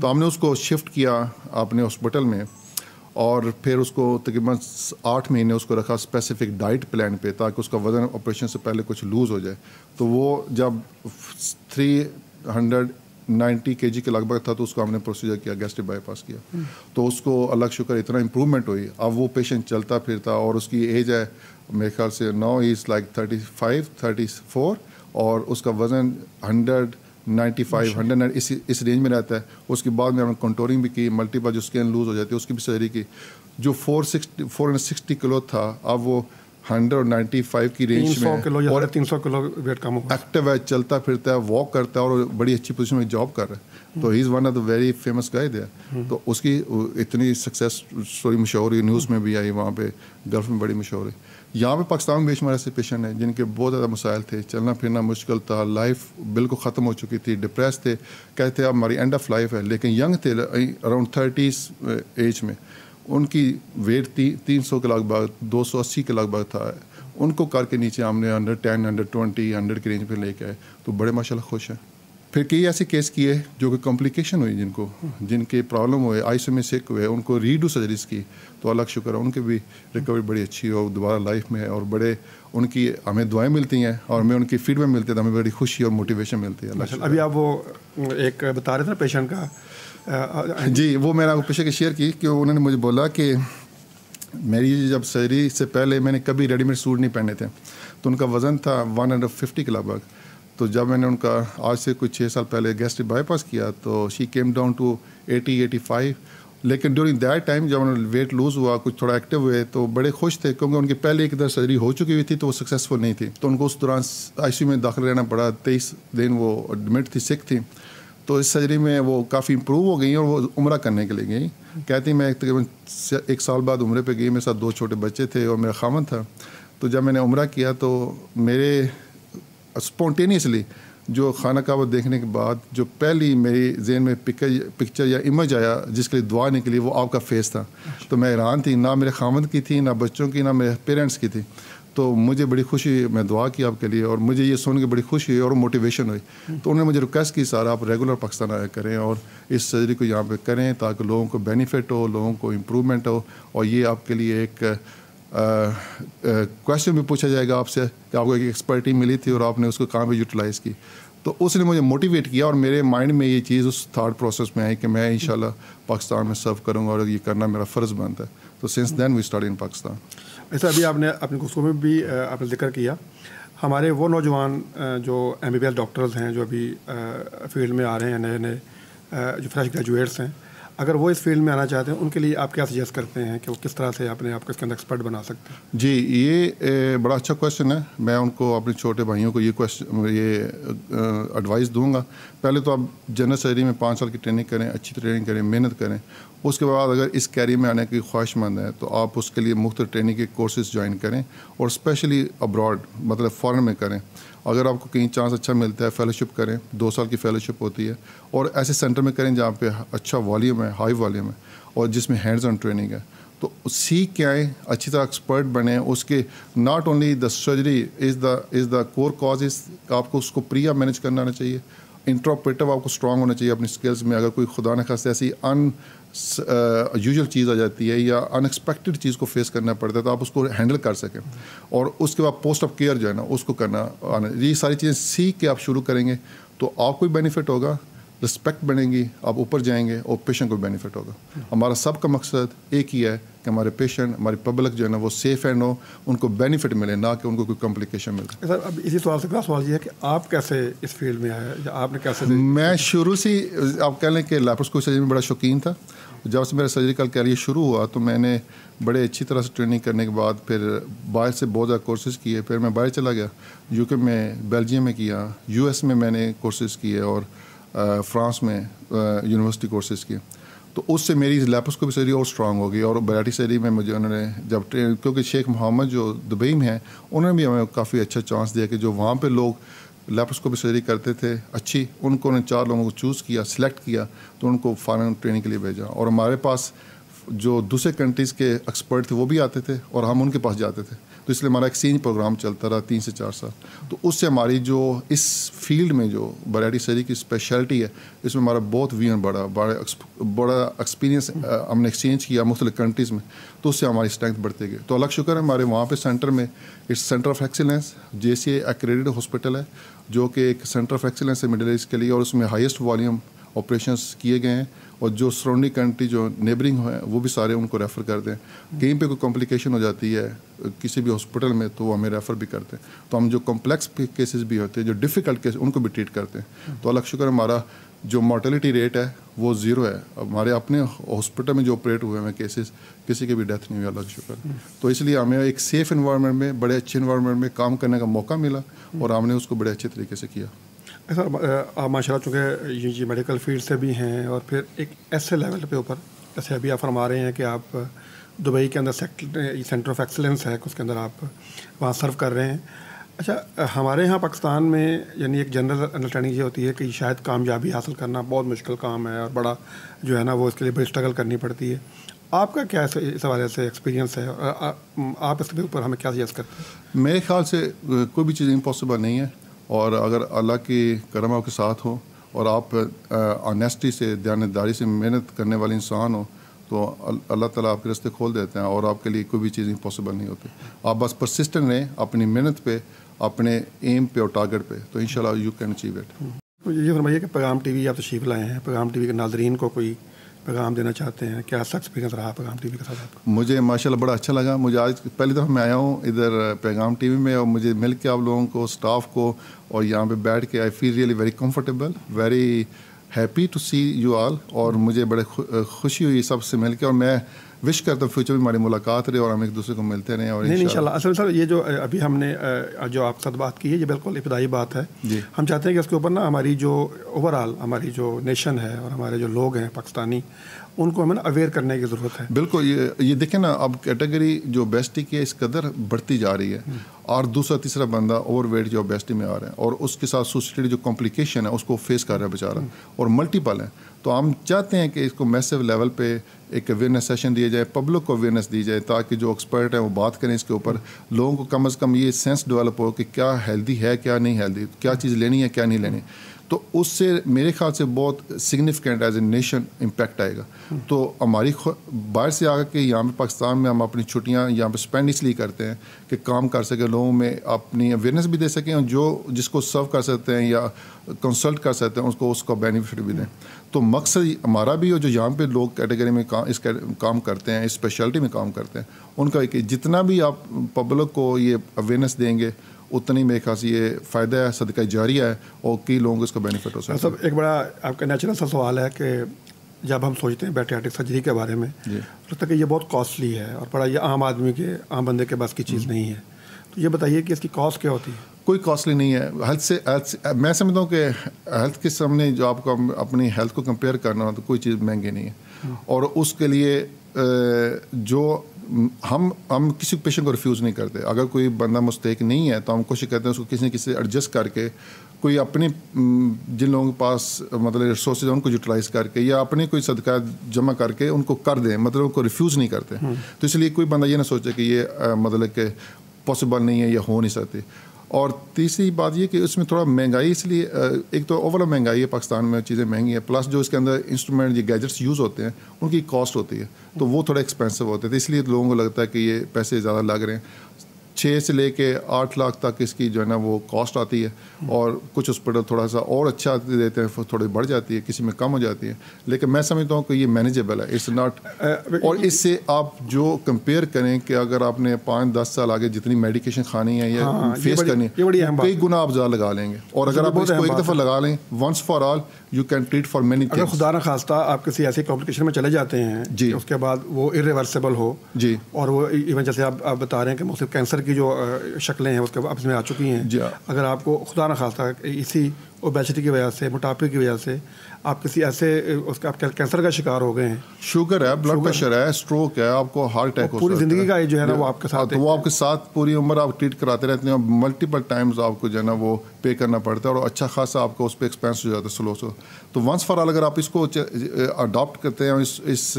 تو ہم نے اس کو شفٹ کیا اپنے ہاسپٹل میں, اور پھر اس کو تقریباً 8 مہینے اس کو رکھا اسپیسیفک ڈائٹ پلان پہ, تاکہ اس کا وزن آپریشن سے پہلے کچھ لوز ہو جائے. تو وہ جب 390 kg کے لگ بھگ تھا تو اس کو ہم نے پروسیجر کیا, گیسٹرک بائی پاس کیا. تو اس کو اللہ شکر اتنا امپروومنٹ ہوئی. اب وہ پیشنٹ چلتا پھرتا, اور اس کی ایج ہے میرے خیال سے ناؤ از لائک 35-34, اور اس کا وزن 195 اس رینج میں رہتا ہے. اس کے بعد میں ہم نے کنٹورنگ بھی کی, ملٹیپل جو اسکن لوز ہو جاتی ہے اس کی بھی سرجری کی. جو 460 کلو تھا اب وہ 195 کی رینج میں, 300 کلو ویٹ کم ہوا, ایکٹیو ہے, چلتا پھرتا ہے, واک کرتا ہے, اور بڑی اچھی پوزیشن میں جاب کر رہا ہے. تو he is one of the very famous guy there. تو اس کی اتنی سکسیس اسٹوری مشہور ہوئی, نیوز میں بھی آئی, وہاں پہ گلف میں بڑی مشہور ہوئی. یہاں پہ پاکستان میں بے شمار ایسے پیشنٹ ہیں جن کے بہت زیادہ مسائل تھے, چلنا پھرنا مشکل تھا, لائف بالکل ختم ہو چکی تھی, ڈپریس تھے, کہتے اب ہماری اینڈ آف لائف ہے. لیکن ینگ تھے, اراؤنڈ 30 ایج میں, ان کی ویٹ 300 کے لگ بھگ 280 کے لگ بھگ تھا. ان کو کر کے نیچے ہم نے 110, 120, 100 کی رینج پہ لے کے آئے, تو بڑے ماشاء اللہ خوش ہیں. پھر کئی ایسے کیس کیے جو کہ کمپلیکیشن ہوئی جن کے پرابلم ہوئے آئی سی میں سک ہوئے, ان کو ریڈو سرجریز کی, تو اللہ کا شکر ہے ان کی بھی ریکوری بڑی اچھی ہو دوبارہ لائف میں, اور بڑے ان کی ہمیں دعائیں ملتی ہیں اور ہمیں ان کی فیڈ بیک ملتی ہے, تو ہمیں بڑی خوشی اور موٹیویشن ملتی ہے. اللہ ابھی آپ وہ ایک بتا رہے تھے نا پیشنٹ کا, جی وہ میں نے آپ کو پیشے کی شیئر کی کہ انہوں نے مجھے بولا کہ میری جب سرجری سے پہلے میں نے کبھی ریڈی میڈ سوٹ نہیں پہنے تھے, تو ان کا وزن تھا 150 کے لگ بھگ. تو جب میں نے ان کا آج سے کچھ 6 سال پہلے گیسٹرک بائی پاس کیا تو شی کیم ڈاؤن ٹو 80-85. لیکن ڈیورنگ دیٹ ٹائم جب انہوں نے ویٹ لوز ہوا, کچھ تھوڑا ایکٹیو ہوئے, تو بڑے خوش تھے کیونکہ ان کی پہلے ایک ادھر سرجری ہو چکی ہوئی تھی تو وہ سکسیزفل نہیں تھی, تو ان کو اس دوران آئی سی یو میں داخل رہنا پڑا. 23 دن وہ ایڈمٹ تھی, سک تھی. تو اس سرجری میں وہ کافی امپروو ہو گئی اور وہ عمرہ کرنے کے لیے گئی. کہتی میں تقریباً 1 سال بعد عمرے پہ گئی, میرے ساتھ 2 چھوٹے بچے تھے اور میرا خامن تھا. تو جب میں نے عمرہ کیا تو میرے اسپونٹینیسلی جو خانہ کعبہ دیکھنے کے بعد جو پہلی میری ذہن میں پکچر یا امیج آیا جس کے لیے دعا نکلی, وہ آپ کا فیس تھا. تو میں حیران تھی, نہ میرے خامند کی تھی, نہ بچوں کی, نہ میرے پیرنٹس کی تھی. تو مجھے بڑی خوشی, میں دعا کی آپ کے لیے اور مجھے یہ سن کے بڑی خوشی ہوئی اور موٹیویشن ہوئی. تو انہوں نے مجھے ریکویسٹ کی سارا آپ ریگولر پاکستان آیا کریں اور اس سرجری کو یہاں پہ کریں تاکہ لوگوں کو بینیفٹ ہو, لوگوں کو امپرومنٹ ہو, اور یہ آپ کے لیے ایک کویشچن بھی پوچھا جائے گا آپ سے کہ آپ کو ایک ایکسپرٹی ملی تھی اور آپ نے اس کو کہاں پہ یوٹیلائز کی. تو اس نے مجھے موٹیویٹ کیا اور میرے مائنڈ میں یہ چیز اس تھاٹ پروسیس میں آئی کہ میں انشاءاللہ پاکستان میں سرو کروں گا اور یہ کرنا میرا فرض بنتا ہے. تو since then we start in Pakistan. ایسا ابھی آپ نے اپنے گفتگو میں بھی آپ نے ذکر کیا ہمارے وہ نوجوان جو MBBS ڈاکٹرز ہیں جو ابھی فیلڈ میں آ رہے ہیں, نئے جو فریش گریجویٹس ہیں, اگر وہ اس فیلڈ میں آنا چاہتے ہیں ان کے لیے آپ کیا سجیسٹ کرتے ہیں کہ وہ کس طرح سے اپنے آپ کو اس کے اندر ایکسپرٹ بنا سکتے ہیں؟ جی یہ بڑا اچھا کویشچن ہے. میں ان کو اپنے چھوٹے بھائیوں کو یہ ایڈوائس دوں گا. پہلے تو آپ جنرل سرجری میں 5 سال کی ٹریننگ کریں, اچھی ٹریننگ کریں, محنت کریں. اس کے بعد اگر اس کیریئر میں آنے کی خواہش مند ہے تو آپ اس کے لیے مختلف ٹریننگ کے کورسز جوائن کریں اور اسپیشلی ابراڈ مطلب فارن میں کریں. اگر آپ کو کہیں چانس اچھا ملتا ہے فیلوشپ کریں, 2 سال کی فیلوشپ ہوتی ہے, اور ایسے سینٹر میں کریں جہاں پہ اچھا والیوم ہے, ہائی والیوم ہے, اور جس میں ہینڈز آن ٹریننگ ہے. تو سیکھ کے آئیں, اچھی طرح ایکسپرٹ بنیں. اس کے not only the surgery is the core cause, آپ کو اس کو پری مینیج کرنا آنا چاہیے. انٹرپریٹو آپ کو اسٹرانگ ہونا چاہیے اپنی اسکلز میں. اگر کوئی خدا نخواستہ ایسی یوزول چیز آ جاتی ہے یا ان ایکسپیکٹڈ چیز کو فیس کرنا پڑتا ہے تو آپ اس کو ہینڈل کر سکیں. اور اس کے بعد پوسٹ آف کیئر جو ہے نا اس کو کرنا آنا. یہ ساری چیزیں سیکھ کے آپ شروع کریں گے تو آپ کو بھی بینیفٹ ہوگا, رسپیکٹ بنے گی, آپ اوپر جائیں گے اور پیشنٹ کو بینیفٹ ہوگا. ہمارا سب کا مقصد ایک ہی ہے کہ ہمارے پیشنٹ, ہماری پبلک جو ہے نا وہ سیف اینڈ ہو, ان کو بینیفٹ ملے, نہ کہ ان کو کوئی کمپلیکیشن ملے. سر اب اسی سوال سے کا سوال یہ ہے کہ آپ کیسے اس فیلڈ میں آئے, یا آپ نے کیسے؟ میں شروع سے آپ کہہ لیں کہ لیپروسکوپی سرجری میں بڑا شوقین تھا. جب سے میرا سرجریکل کیریئر شروع ہوا تو میں نے بڑے اچھی طرح سے ٹریننگ کرنے کے بعد پھر باہر سے بہت زیادہ کورسز کیے. پھر میں باہر چلا گیا, UK میں, بیلجیم میں کیا, US میں میں نے کورسز کیے, اور فرانس میں یونیورسٹی کورسز کیے. تو اس سے میری لیپروسکوپی سرجری اور اسٹرانگ ہو گئی. اور بیراٹی سرجری میں مجھے انہوں نے جب کیونکہ شیخ محمد جو دبئی میں ہیں انہوں نے بھی ہمیں کافی اچھا چانس دیا کہ جو وہاں پہ لوگ لیپروسکوپی سرجری کرتے تھے اچھی, ان کو انہوں نے 4 لوگوں کو چوز کیا, سلیکٹ کیا, تو ان کو فارن ٹریننگ کے لیے بھیجا. اور ہمارے پاس جو دوسرے کنٹریز کے ایکسپرٹ تھے وہ بھی آتے تھے اور ہم ان کے پاس جاتے تھے. تو اس لیے ہمارا ایکسچینج پروگرام چلتا رہا 3 سے 4 سال. تو اس سے ہماری جو اس فیلڈ میں جو بیراٹی سرجری کی اسپیشلٹی ہے اس میں ہمارا بہت ویژن بڑا ایکسپیرینس ہم نے ایکسچینج کیا مختلف کنٹریز میں. تو اس سے ہماری اسٹرینتھ بڑھتے گئی. تو اللہ کا شکر ہے ہمارے وہاں پہ سینٹر میں ایک centre of excellence JCA accredited hospital ہے جو کہ ایک سینٹر آف ایکسیلنس ہے مڈل ایسٹ کے لیے, اور اس میں ہائیسٹ والیوم آپریشنس کیے گئے ہیں. اور جو سراؤنڈنگ کنٹری جو نیبرنگ ہیں وہ بھی سارے ان کو ریفر کرتے ہیں. کہیں پہ کوئی کمپلیکیشن ہو جاتی ہے کسی بھی ہاسپٹل میں تو وہ ہمیں ریفر بھی کرتے ہیں. تو ہم جو کمپلیکس کیسز بھی ہوتے ہیں, جو ڈیفیکلٹ کیس, ان کو بھی ٹریٹ کرتے ہیں. تو اللہ کا شکر ہمارا جو مارٹیلٹی ریٹ ہے وہ 0 ہے. ہمارے اپنے ہاسپٹل میں جو آپریٹ ہوئے ہیں کیسز کسی کی بھی ڈیتھ نہیں ہوئی, اللہ کا شکر. تو اس لیے ہمیں ایک سیف انوائرمنٹ میں, بڑے اچھے انوائرمنٹ میں کام کرنے کا موقع ملا اور ہم نے اس کو بڑے اچھے طریقے سے کیا. سر آپ ماشاء اللہ چونکہ یہ میڈیکل فیلڈ سے بھی ہیں اور پھر ایک ایسے لیول پہ اوپر, جیسے ابھی آپ فرما رہے ہیں کہ آپ دبئی کے اندر سینٹر آف ایکسلنس ہے اس کے اندر آپ وہاں سرو کر رہے ہیں. اچھا ہمارے یہاں پاکستان میں یعنی ایک جنرل انڈرسٹینڈنگ یہ ہوتی ہے کہ شاید کامیابی حاصل کرنا بہت مشکل کام ہے اور بڑا جو ہے نا وہ اس کے لیے بڑی اسٹرگل کرنی پڑتی ہے. آپ کا کیا اس حوالے سے ایکسپیرینس ہے اور آپ اس کے اوپر ہمیں کیا سجیسٹ کرتے ہیں؟ میرے خیال سے کوئی بھی چیز امپاسبل نہیں ہے, اور اگر اللہ کی کرم آپ کے ساتھ ہو اور آپ آنیسٹی سے دیانتداری سے محنت کرنے والے انسان ہو تو اللہ تعالیٰ آپ کے راستے کھول دیتے ہیں اور آپ کے لیے کوئی بھی چیز امپاسبل نہیں ہوتی. آپ بس پرسسٹنٹ رہیں اپنی محنت پہ, اپنے ایم پہ اور ٹارگیٹ پہ, تو انشاءاللہ یو کین اچیو اٹ. یہ فرمائیے کہ پیغام ٹی وی آپ تشریف لائے ہیں, پیغام ٹی وی کے ناظرین کو کوئی پیغام دینا چاہتے ہیں, کیا ایسا ایکسپیرینس رہا پیغام ٹی وی کے ساتھ آپ کا؟ مجھے ماشاءاللہ بڑا اچھا لگا. مجھے آج پہلی دفعہ میں آیا ہوں ادھر پیغام ٹی وی میں, اور مجھے مل کے آپ لوگوں کو, اسٹاف کو, اور یہاں پہ بیٹھ کے I feel really very comfortable, very happy to see you all. اور مجھے بڑے خوشی ہوئی سب سے مل کے, اور میں وش کرتا ہوں فیوچر میں ہماری ملاقات رہے اور ہم ایک دوسرے کو ملتے رہیں. اور نہیں انشاءاللہ. اصل سر یہ جو ابھی ہم نے جو آپ کے ساتھ بات کی ہے یہ بالکل ابتدائی بات ہے. جی, ہم چاہتے ہیں کہ اس کے اوپر نا ہماری جو اوور آل ہماری جو نیشن ہے اور ہمارے جو لوگ ہیں پاکستانی, ان کو ہمیں نا اویئر کرنے کی ضرورت ہے. بالکل. یہ دیکھیں نا, اب کیٹیگری جو اوبیسٹی کی ہے اس قدر بڑھتی جا رہی ہے, اور دوسرا تیسرا بندہ اوور ویٹ جو اوبیسٹی میں آ رہا ہے, اور اس کے ساتھ سوسائٹی جو کمپلیکیشن ہے اس کو فیس کر رہا ہے بیچارہ, اور ملٹیپل ہیں. تو ہم چاہتے ہیں کہ اس کو میسو لیول پہ ایک اویئرنیس سیشن دیا جائے, پبلک کو اویئرنیس دی جائے, تاکہ جو ایکسپرٹ ہیں وہ بات کریں اس کے اوپر, لوگوں کو کم از کم یہ سینس ڈیولپ ہو کہ کیا ہیلدی ہے کیا نہیں ہیلدی, کیا چیز لینی ہے کیا نہیں لینی. تو اس سے میرے خیال سے بہت significant as a nation impact آئے گا. تو ہماری باہر سے آ کے یہاں پہ پاکستان میں ہم اپنی چھٹیاں یہاں پہ اسپینڈ اس لیے کرتے ہیں کہ کام کر سکیں, لوگوں میں اپنی اویئرنیس بھی دے سکیں, اور جو جس کو سرو کر سکتے ہیں یا کنسلٹ کر سکتے ہیں اس کو بینیفٹ بھی دیں. تو مقصد ہمارا بھی ہو جو یہاں پہ لوگ کیٹیگری میں کام کرتے ہیں, اس اسپیشلٹی میں کام کرتے ہیں, ان کا کہ جتنا بھی آپ پبلک کو یہ اویئرنیس دیں گے اتنی میرے خیال سے یہ فائدہ ہے, صدقہ جاریہ ہے, اور کئی لوگوں کو اس کا بینیفٹ ہو سکتا ہے. سب ایک بڑا آپ کا نیچرل سا سوال ہے کہ جب ہم سوچتے ہیں بیٹریاٹک سرجری کے بارے میں, لگتا ہے کہ یہ بہت کاسٹلی ہے اور بڑا یہ عام آدمی کے, عام بندے کے بس کی چیز نہیں ہے. تو یہ بتائیے کہ اس کی کاسٹ کیا ہوتی ہے؟ کوئی کاسٹلی نہیں ہے. ہیلتھ سے میں سمجھتا ہوں کہ ہیلتھ کے سامنے جو آپ کو اپنی ہیلتھ کو کمپیئر کرنا ہو تو کوئی چیز مہنگی نہیں ہے, اور اس کے لیے جو ہم کسی پیشنٹ کو ریفیوز نہیں کرتے. اگر کوئی بندہ مستحق نہیں ہے تو ہم کوشش کرتے ہیں اس کو کسی نہ کسی سے ایڈجسٹ کر کے, کوئی اپنی جن لوگوں کے پاس مطلب ریسورسز ہیں ان کو یوٹیلائز کر کے, یا اپنے کوئی صدقہ جمع کر کے ان کو کر دیں, مطلب ان کو ریفیوز نہیں کرتے. تو اس لیے کوئی بندہ یہ نہ سوچے کہ یہ مطلب کہ پاسبل نہیں ہے یا ہو نہیں سکتی. اور تیسری بات یہ کہ اس میں تھوڑا مہنگائی, اس لیے ایک تو اوور مہنگائی ہے پاکستان میں, چیزیں مہنگی ہیں, پلس جو اس کے اندر انسٹرومنٹ یہ گیجٹس یوز ہوتے ہیں ان کی کاسٹ ہوتی ہے, تو وہ تھوڑا ایکسپینسو ہوتے ہیں. تو اس لیے لوگوں کو لگتا ہے کہ یہ پیسے زیادہ لگ رہے ہیں. 6 سے لے کے 8 لاکھ تک اس کی جو ہے نا وہ کاسٹ آتی ہے, اور کچھ ہاسپٹل تھوڑا سا اور اچھا دیتے ہیں, تھوڑی بڑھ جاتی ہے, کسی میں کم ہو جاتی ہے, لیکن میں سمجھتا ہوں کہ یہ مینیجیبل ہے, اٹس ناٹ. اور اس سے آپ جو کمپیئر کریں کہ اگر آپ نے 5-10 سال آگے جتنی میڈیکیشن کھانی ہے یا فیس کرنی ہے, کئی گنا آپ زیادہ لگا لیں گے. اور اگر آپ اس کو ایک دفعہ لگا لیں once for all, you can treat for many things. اگر خدا نہ خواستہ آپ کسی ایسی کمپلیکیشن میں چلے جاتے ہیں جی, اس کے بعد وہ ارریورسیبل ہو, جی, اور وہ ایون جیسے آپ بتا رہے ہیں کہ مختلف کینسر کی جو شکلیں ہیں اس کے آپ میں آ چکی ہیں, اگر آپ کو خدا نہ خواستہ اسی اوبیسٹی کی وجہ سے, موٹاپے کی وجہ سے آپ کسی ایسے اس کا کینسر کا شکار ہو گئے ہیں, شوگر ہے, بلڈ پریشر ہے, اسٹروک ہے, آپ کو ہارٹ اٹیک ہو سکتا ہے, پوری زندگی کا جو ہے نا وہ آپ کے ساتھ, وہ آپ کے ساتھ پوری عمر آپ ٹریٹ کراتے رہتے ہیں, ملٹیپل ٹائمز آپ کو جو ہے نا وہ پے کرنا پڑتا ہے, اور اچھا خاصا آپ کو اس پہ ایکسپینس ہو جاتا ہے سلو سو. تو ونس فار آل اگر آپ اس کو اڈاپٹ کرتے ہیں, اس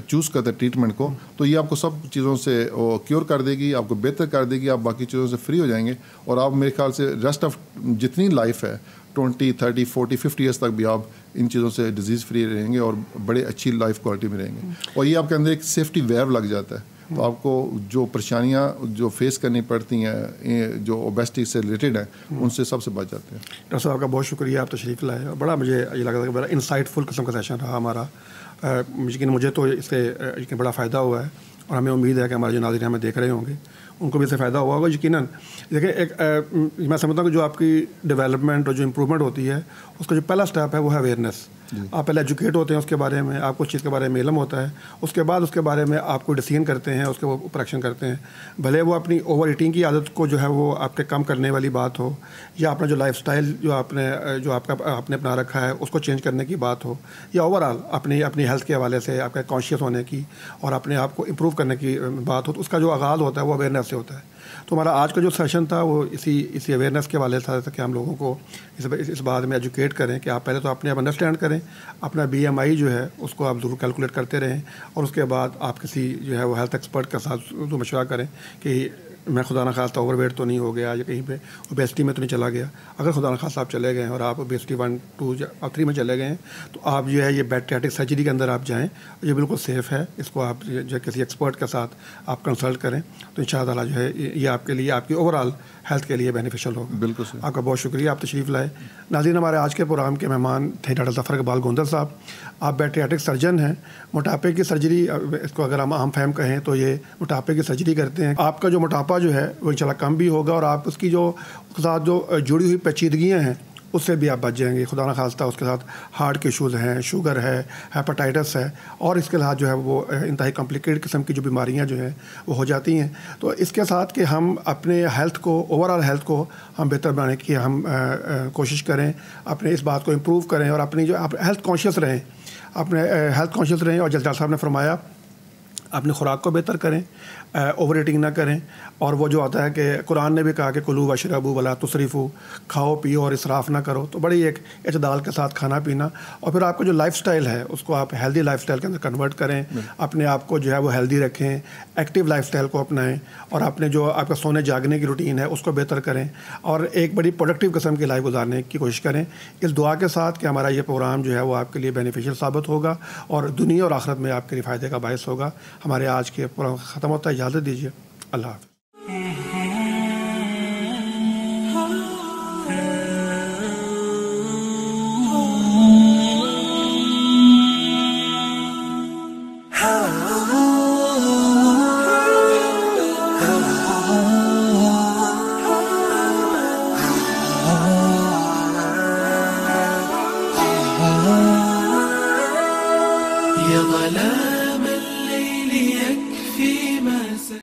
چوز کرتے ہیں ٹریٹمنٹ کو, تو یہ آپ کو سب چیزوں سے کیور کر دے گی, آپ کو بہتر کر دے گی, آپ باقی چیزوں سے فری ہو جائیں گے, اور آپ میرے خیال سے ریسٹ آف جتنی لائف ہے 20, 30, 40, 50 ایئرس تک بھی آپ ان چیزوں سے ڈیزیز فری رہیں گے, اور بڑے اچھی لائف کوالٹی میں رہیں گے. اور یہ آپ کے اندر ایک سیفٹی ویو لگ جاتا ہے, تو آپ کو جو پریشانیاں جو فیس کرنی پڑتی ہیں جو اوبیسٹی سے ریلیٹڈ ہیں ان سے سب سے بچ جاتے ہیں. ڈاکٹر صاحب آپ کا بہت شکریہ, آپ تشریف لائے, بڑا مجھے یہ لگا تھا کہ بڑا انسائٹ فل قسم کا سیشن رہا ہمارا. لیکن مجھے تو اس سے بڑا فائدہ ہوا ہے, اور ہمیں امید ہے کہ ہمارے جو ناظرین ہمیں دیکھ رہے ہوں گے ان کو بھی اس سے فائدہ ہوا ہوگا یقیناً. دیکھیں ایک میں سمجھتا ہوں کہ جو آپ کی ڈیولپمنٹ اور جو امپرومنٹ ہوتی ہے اس کا جو پہلا اسٹیپ ہے وہ ہے اویئرنیس. آپ پہلے ایجوکیٹ ہوتے ہیں اس کے بارے میں, آپ کو اس چیز کے بارے میں علم ہوتا ہے, اس کے بعد اس کے بارے میں آپ کو ڈیسیژن کرتے ہیں, اس کے اوپر ایکشن کرتے ہیں. بھلے وہ اپنی اوور ایٹنگ کی عادت کو جو ہے وہ آپ کے کم کرنے والی بات ہو, یا اپنا جو لائف اسٹائل جو آپ نے اپنا رکھا ہے اس کو چینج کرنے کی بات ہو, یا اوور آل اپنی ہیلتھ کے حوالے سے آپ کا کانشیس ہونے کی اور اپنے آپ کو امپروو کرنے کی بات ہو, تو اس کا جو آغاز ہوتا ہے وہ اویئرنیس سے ہوتا ہے. تو ہمارا آج کا جو سیشن تھا وہ اسی اویئرنیس کے والے تھا کہ ہم لوگوں کو اس بات میں ایجوکیٹ کریں کہ آپ پہلے تو اپنے آپ انڈرسٹینڈ کریں, اپنا BMI جو ہے اس کو آپ ضرور کیلکولیٹ کرتے رہیں, اور اس کے بعد آپ کسی جو ہے وہ ہیلتھ ایکسپرٹ کے ساتھ مشورہ کریں کہ میں خدا نخواستہ اوور ویٹ تو نہیں ہو گیا یا کہیں پہ اوبیسٹی میں تو نہیں چلا گیا. اگر خدا نخواستہ آپ چلے گئے ہیں اور آپ اوبیسٹی 1, 2 اور 3 میں چلے گئے ہیں تو آپ جو ہے یہ بیریاٹرک سرجری کے اندر آپ جائیں. یہ بالکل سیف ہے. اس کو آپ جو کسی ایکسپرٹ کے ساتھ آپ کنسلٹ کریں تو ان شاء اللہ تعالیٰ جو ہے یہ آپ کے لیے آپ کی اوور آل ہیلتھ کے لیے بینیفیشیل ہوگا. بالکل سر. آپ کا بہت شکریہ, آپ تشریف لائے. ناظرین, ہمارے آج کے پروگرام کے مہمان تھے ڈاکٹر ظفر اقبال گوندر صاحب. آپ بیریاٹرک سرجن ہیں. موٹاپے کی سرجری, اس کو اگر ہم عام فہم کہیں تو یہ موٹاپے کی سرجری کرتے ہیں. آپ کا جو موٹاپا جو ہے وہ انشاءاللہ کم بھی ہوگا اور آپ اس کی جو اس کے ساتھ جو جڑی ہوئی پیچیدگیاں ہیں اس سے بھی آپ بچ جائیں گے. خدا نخواستہ اس کے ساتھ ہارٹ کے ایشوز ہیں, شوگر ہے, ہیپاٹائٹس ہے اور اس کے ساتھ جو ہے وہ انتہائی کمپلیکیٹڈ قسم کی جو بیماریاں جو ہیں وہ ہو جاتی ہیں. تو اس کے ساتھ کہ ہم اپنے ہیلتھ کو, اوور آل ہیلتھ کو ہم بہتر بنانے کی ہم کوشش کریں, اپنے اس بات کو امپروو کریں اور اپنی جو ہیلتھ کانشیس رہیں, اپنے ہیلتھ کانشیس رہیں. اور جیسے ڈاکٹر صاحب نے فرمایا اپنی خوراک کو بہتر کریں, اوور ایٹنگ نہ کریں. اور وہ جو آتا ہے کہ قرآن نے بھی کہا کہ کلو واشربو ولا تسرفو, کھاؤ پیو اور اسراف نہ کرو. تو بڑی ایک اعتدال کے ساتھ کھانا پینا, اور پھر آپ کا جو لائف سٹائل ہے اس کو آپ ہیلدی لائف سٹائل کے اندر کنورٹ کریں. اپنے آپ کو جو ہے وہ ہیلدی رکھیں, ایکٹیو لائف سٹائل کو اپنائیں اور اپنے جو آپ کا سونے جاگنے کی روٹین ہے اس کو بہتر کریں اور ایک بڑی پروڈکٹیو قسم کی لائف گزارنے کی کوشش کریں. اس دعا کے ساتھ کہ ہمارا یہ پروگرام جو ہے وہ آپ کے لیے بینیفیشیل ثابت ہوگا اور دنیا اور آخرت میں آپ کے لیے فائدے کا باعث ہوگا. ہمارے آج کے پروگرام ختم ہوتا ہے. اجازت دیجیے. اللہ حافظ. يا ضلال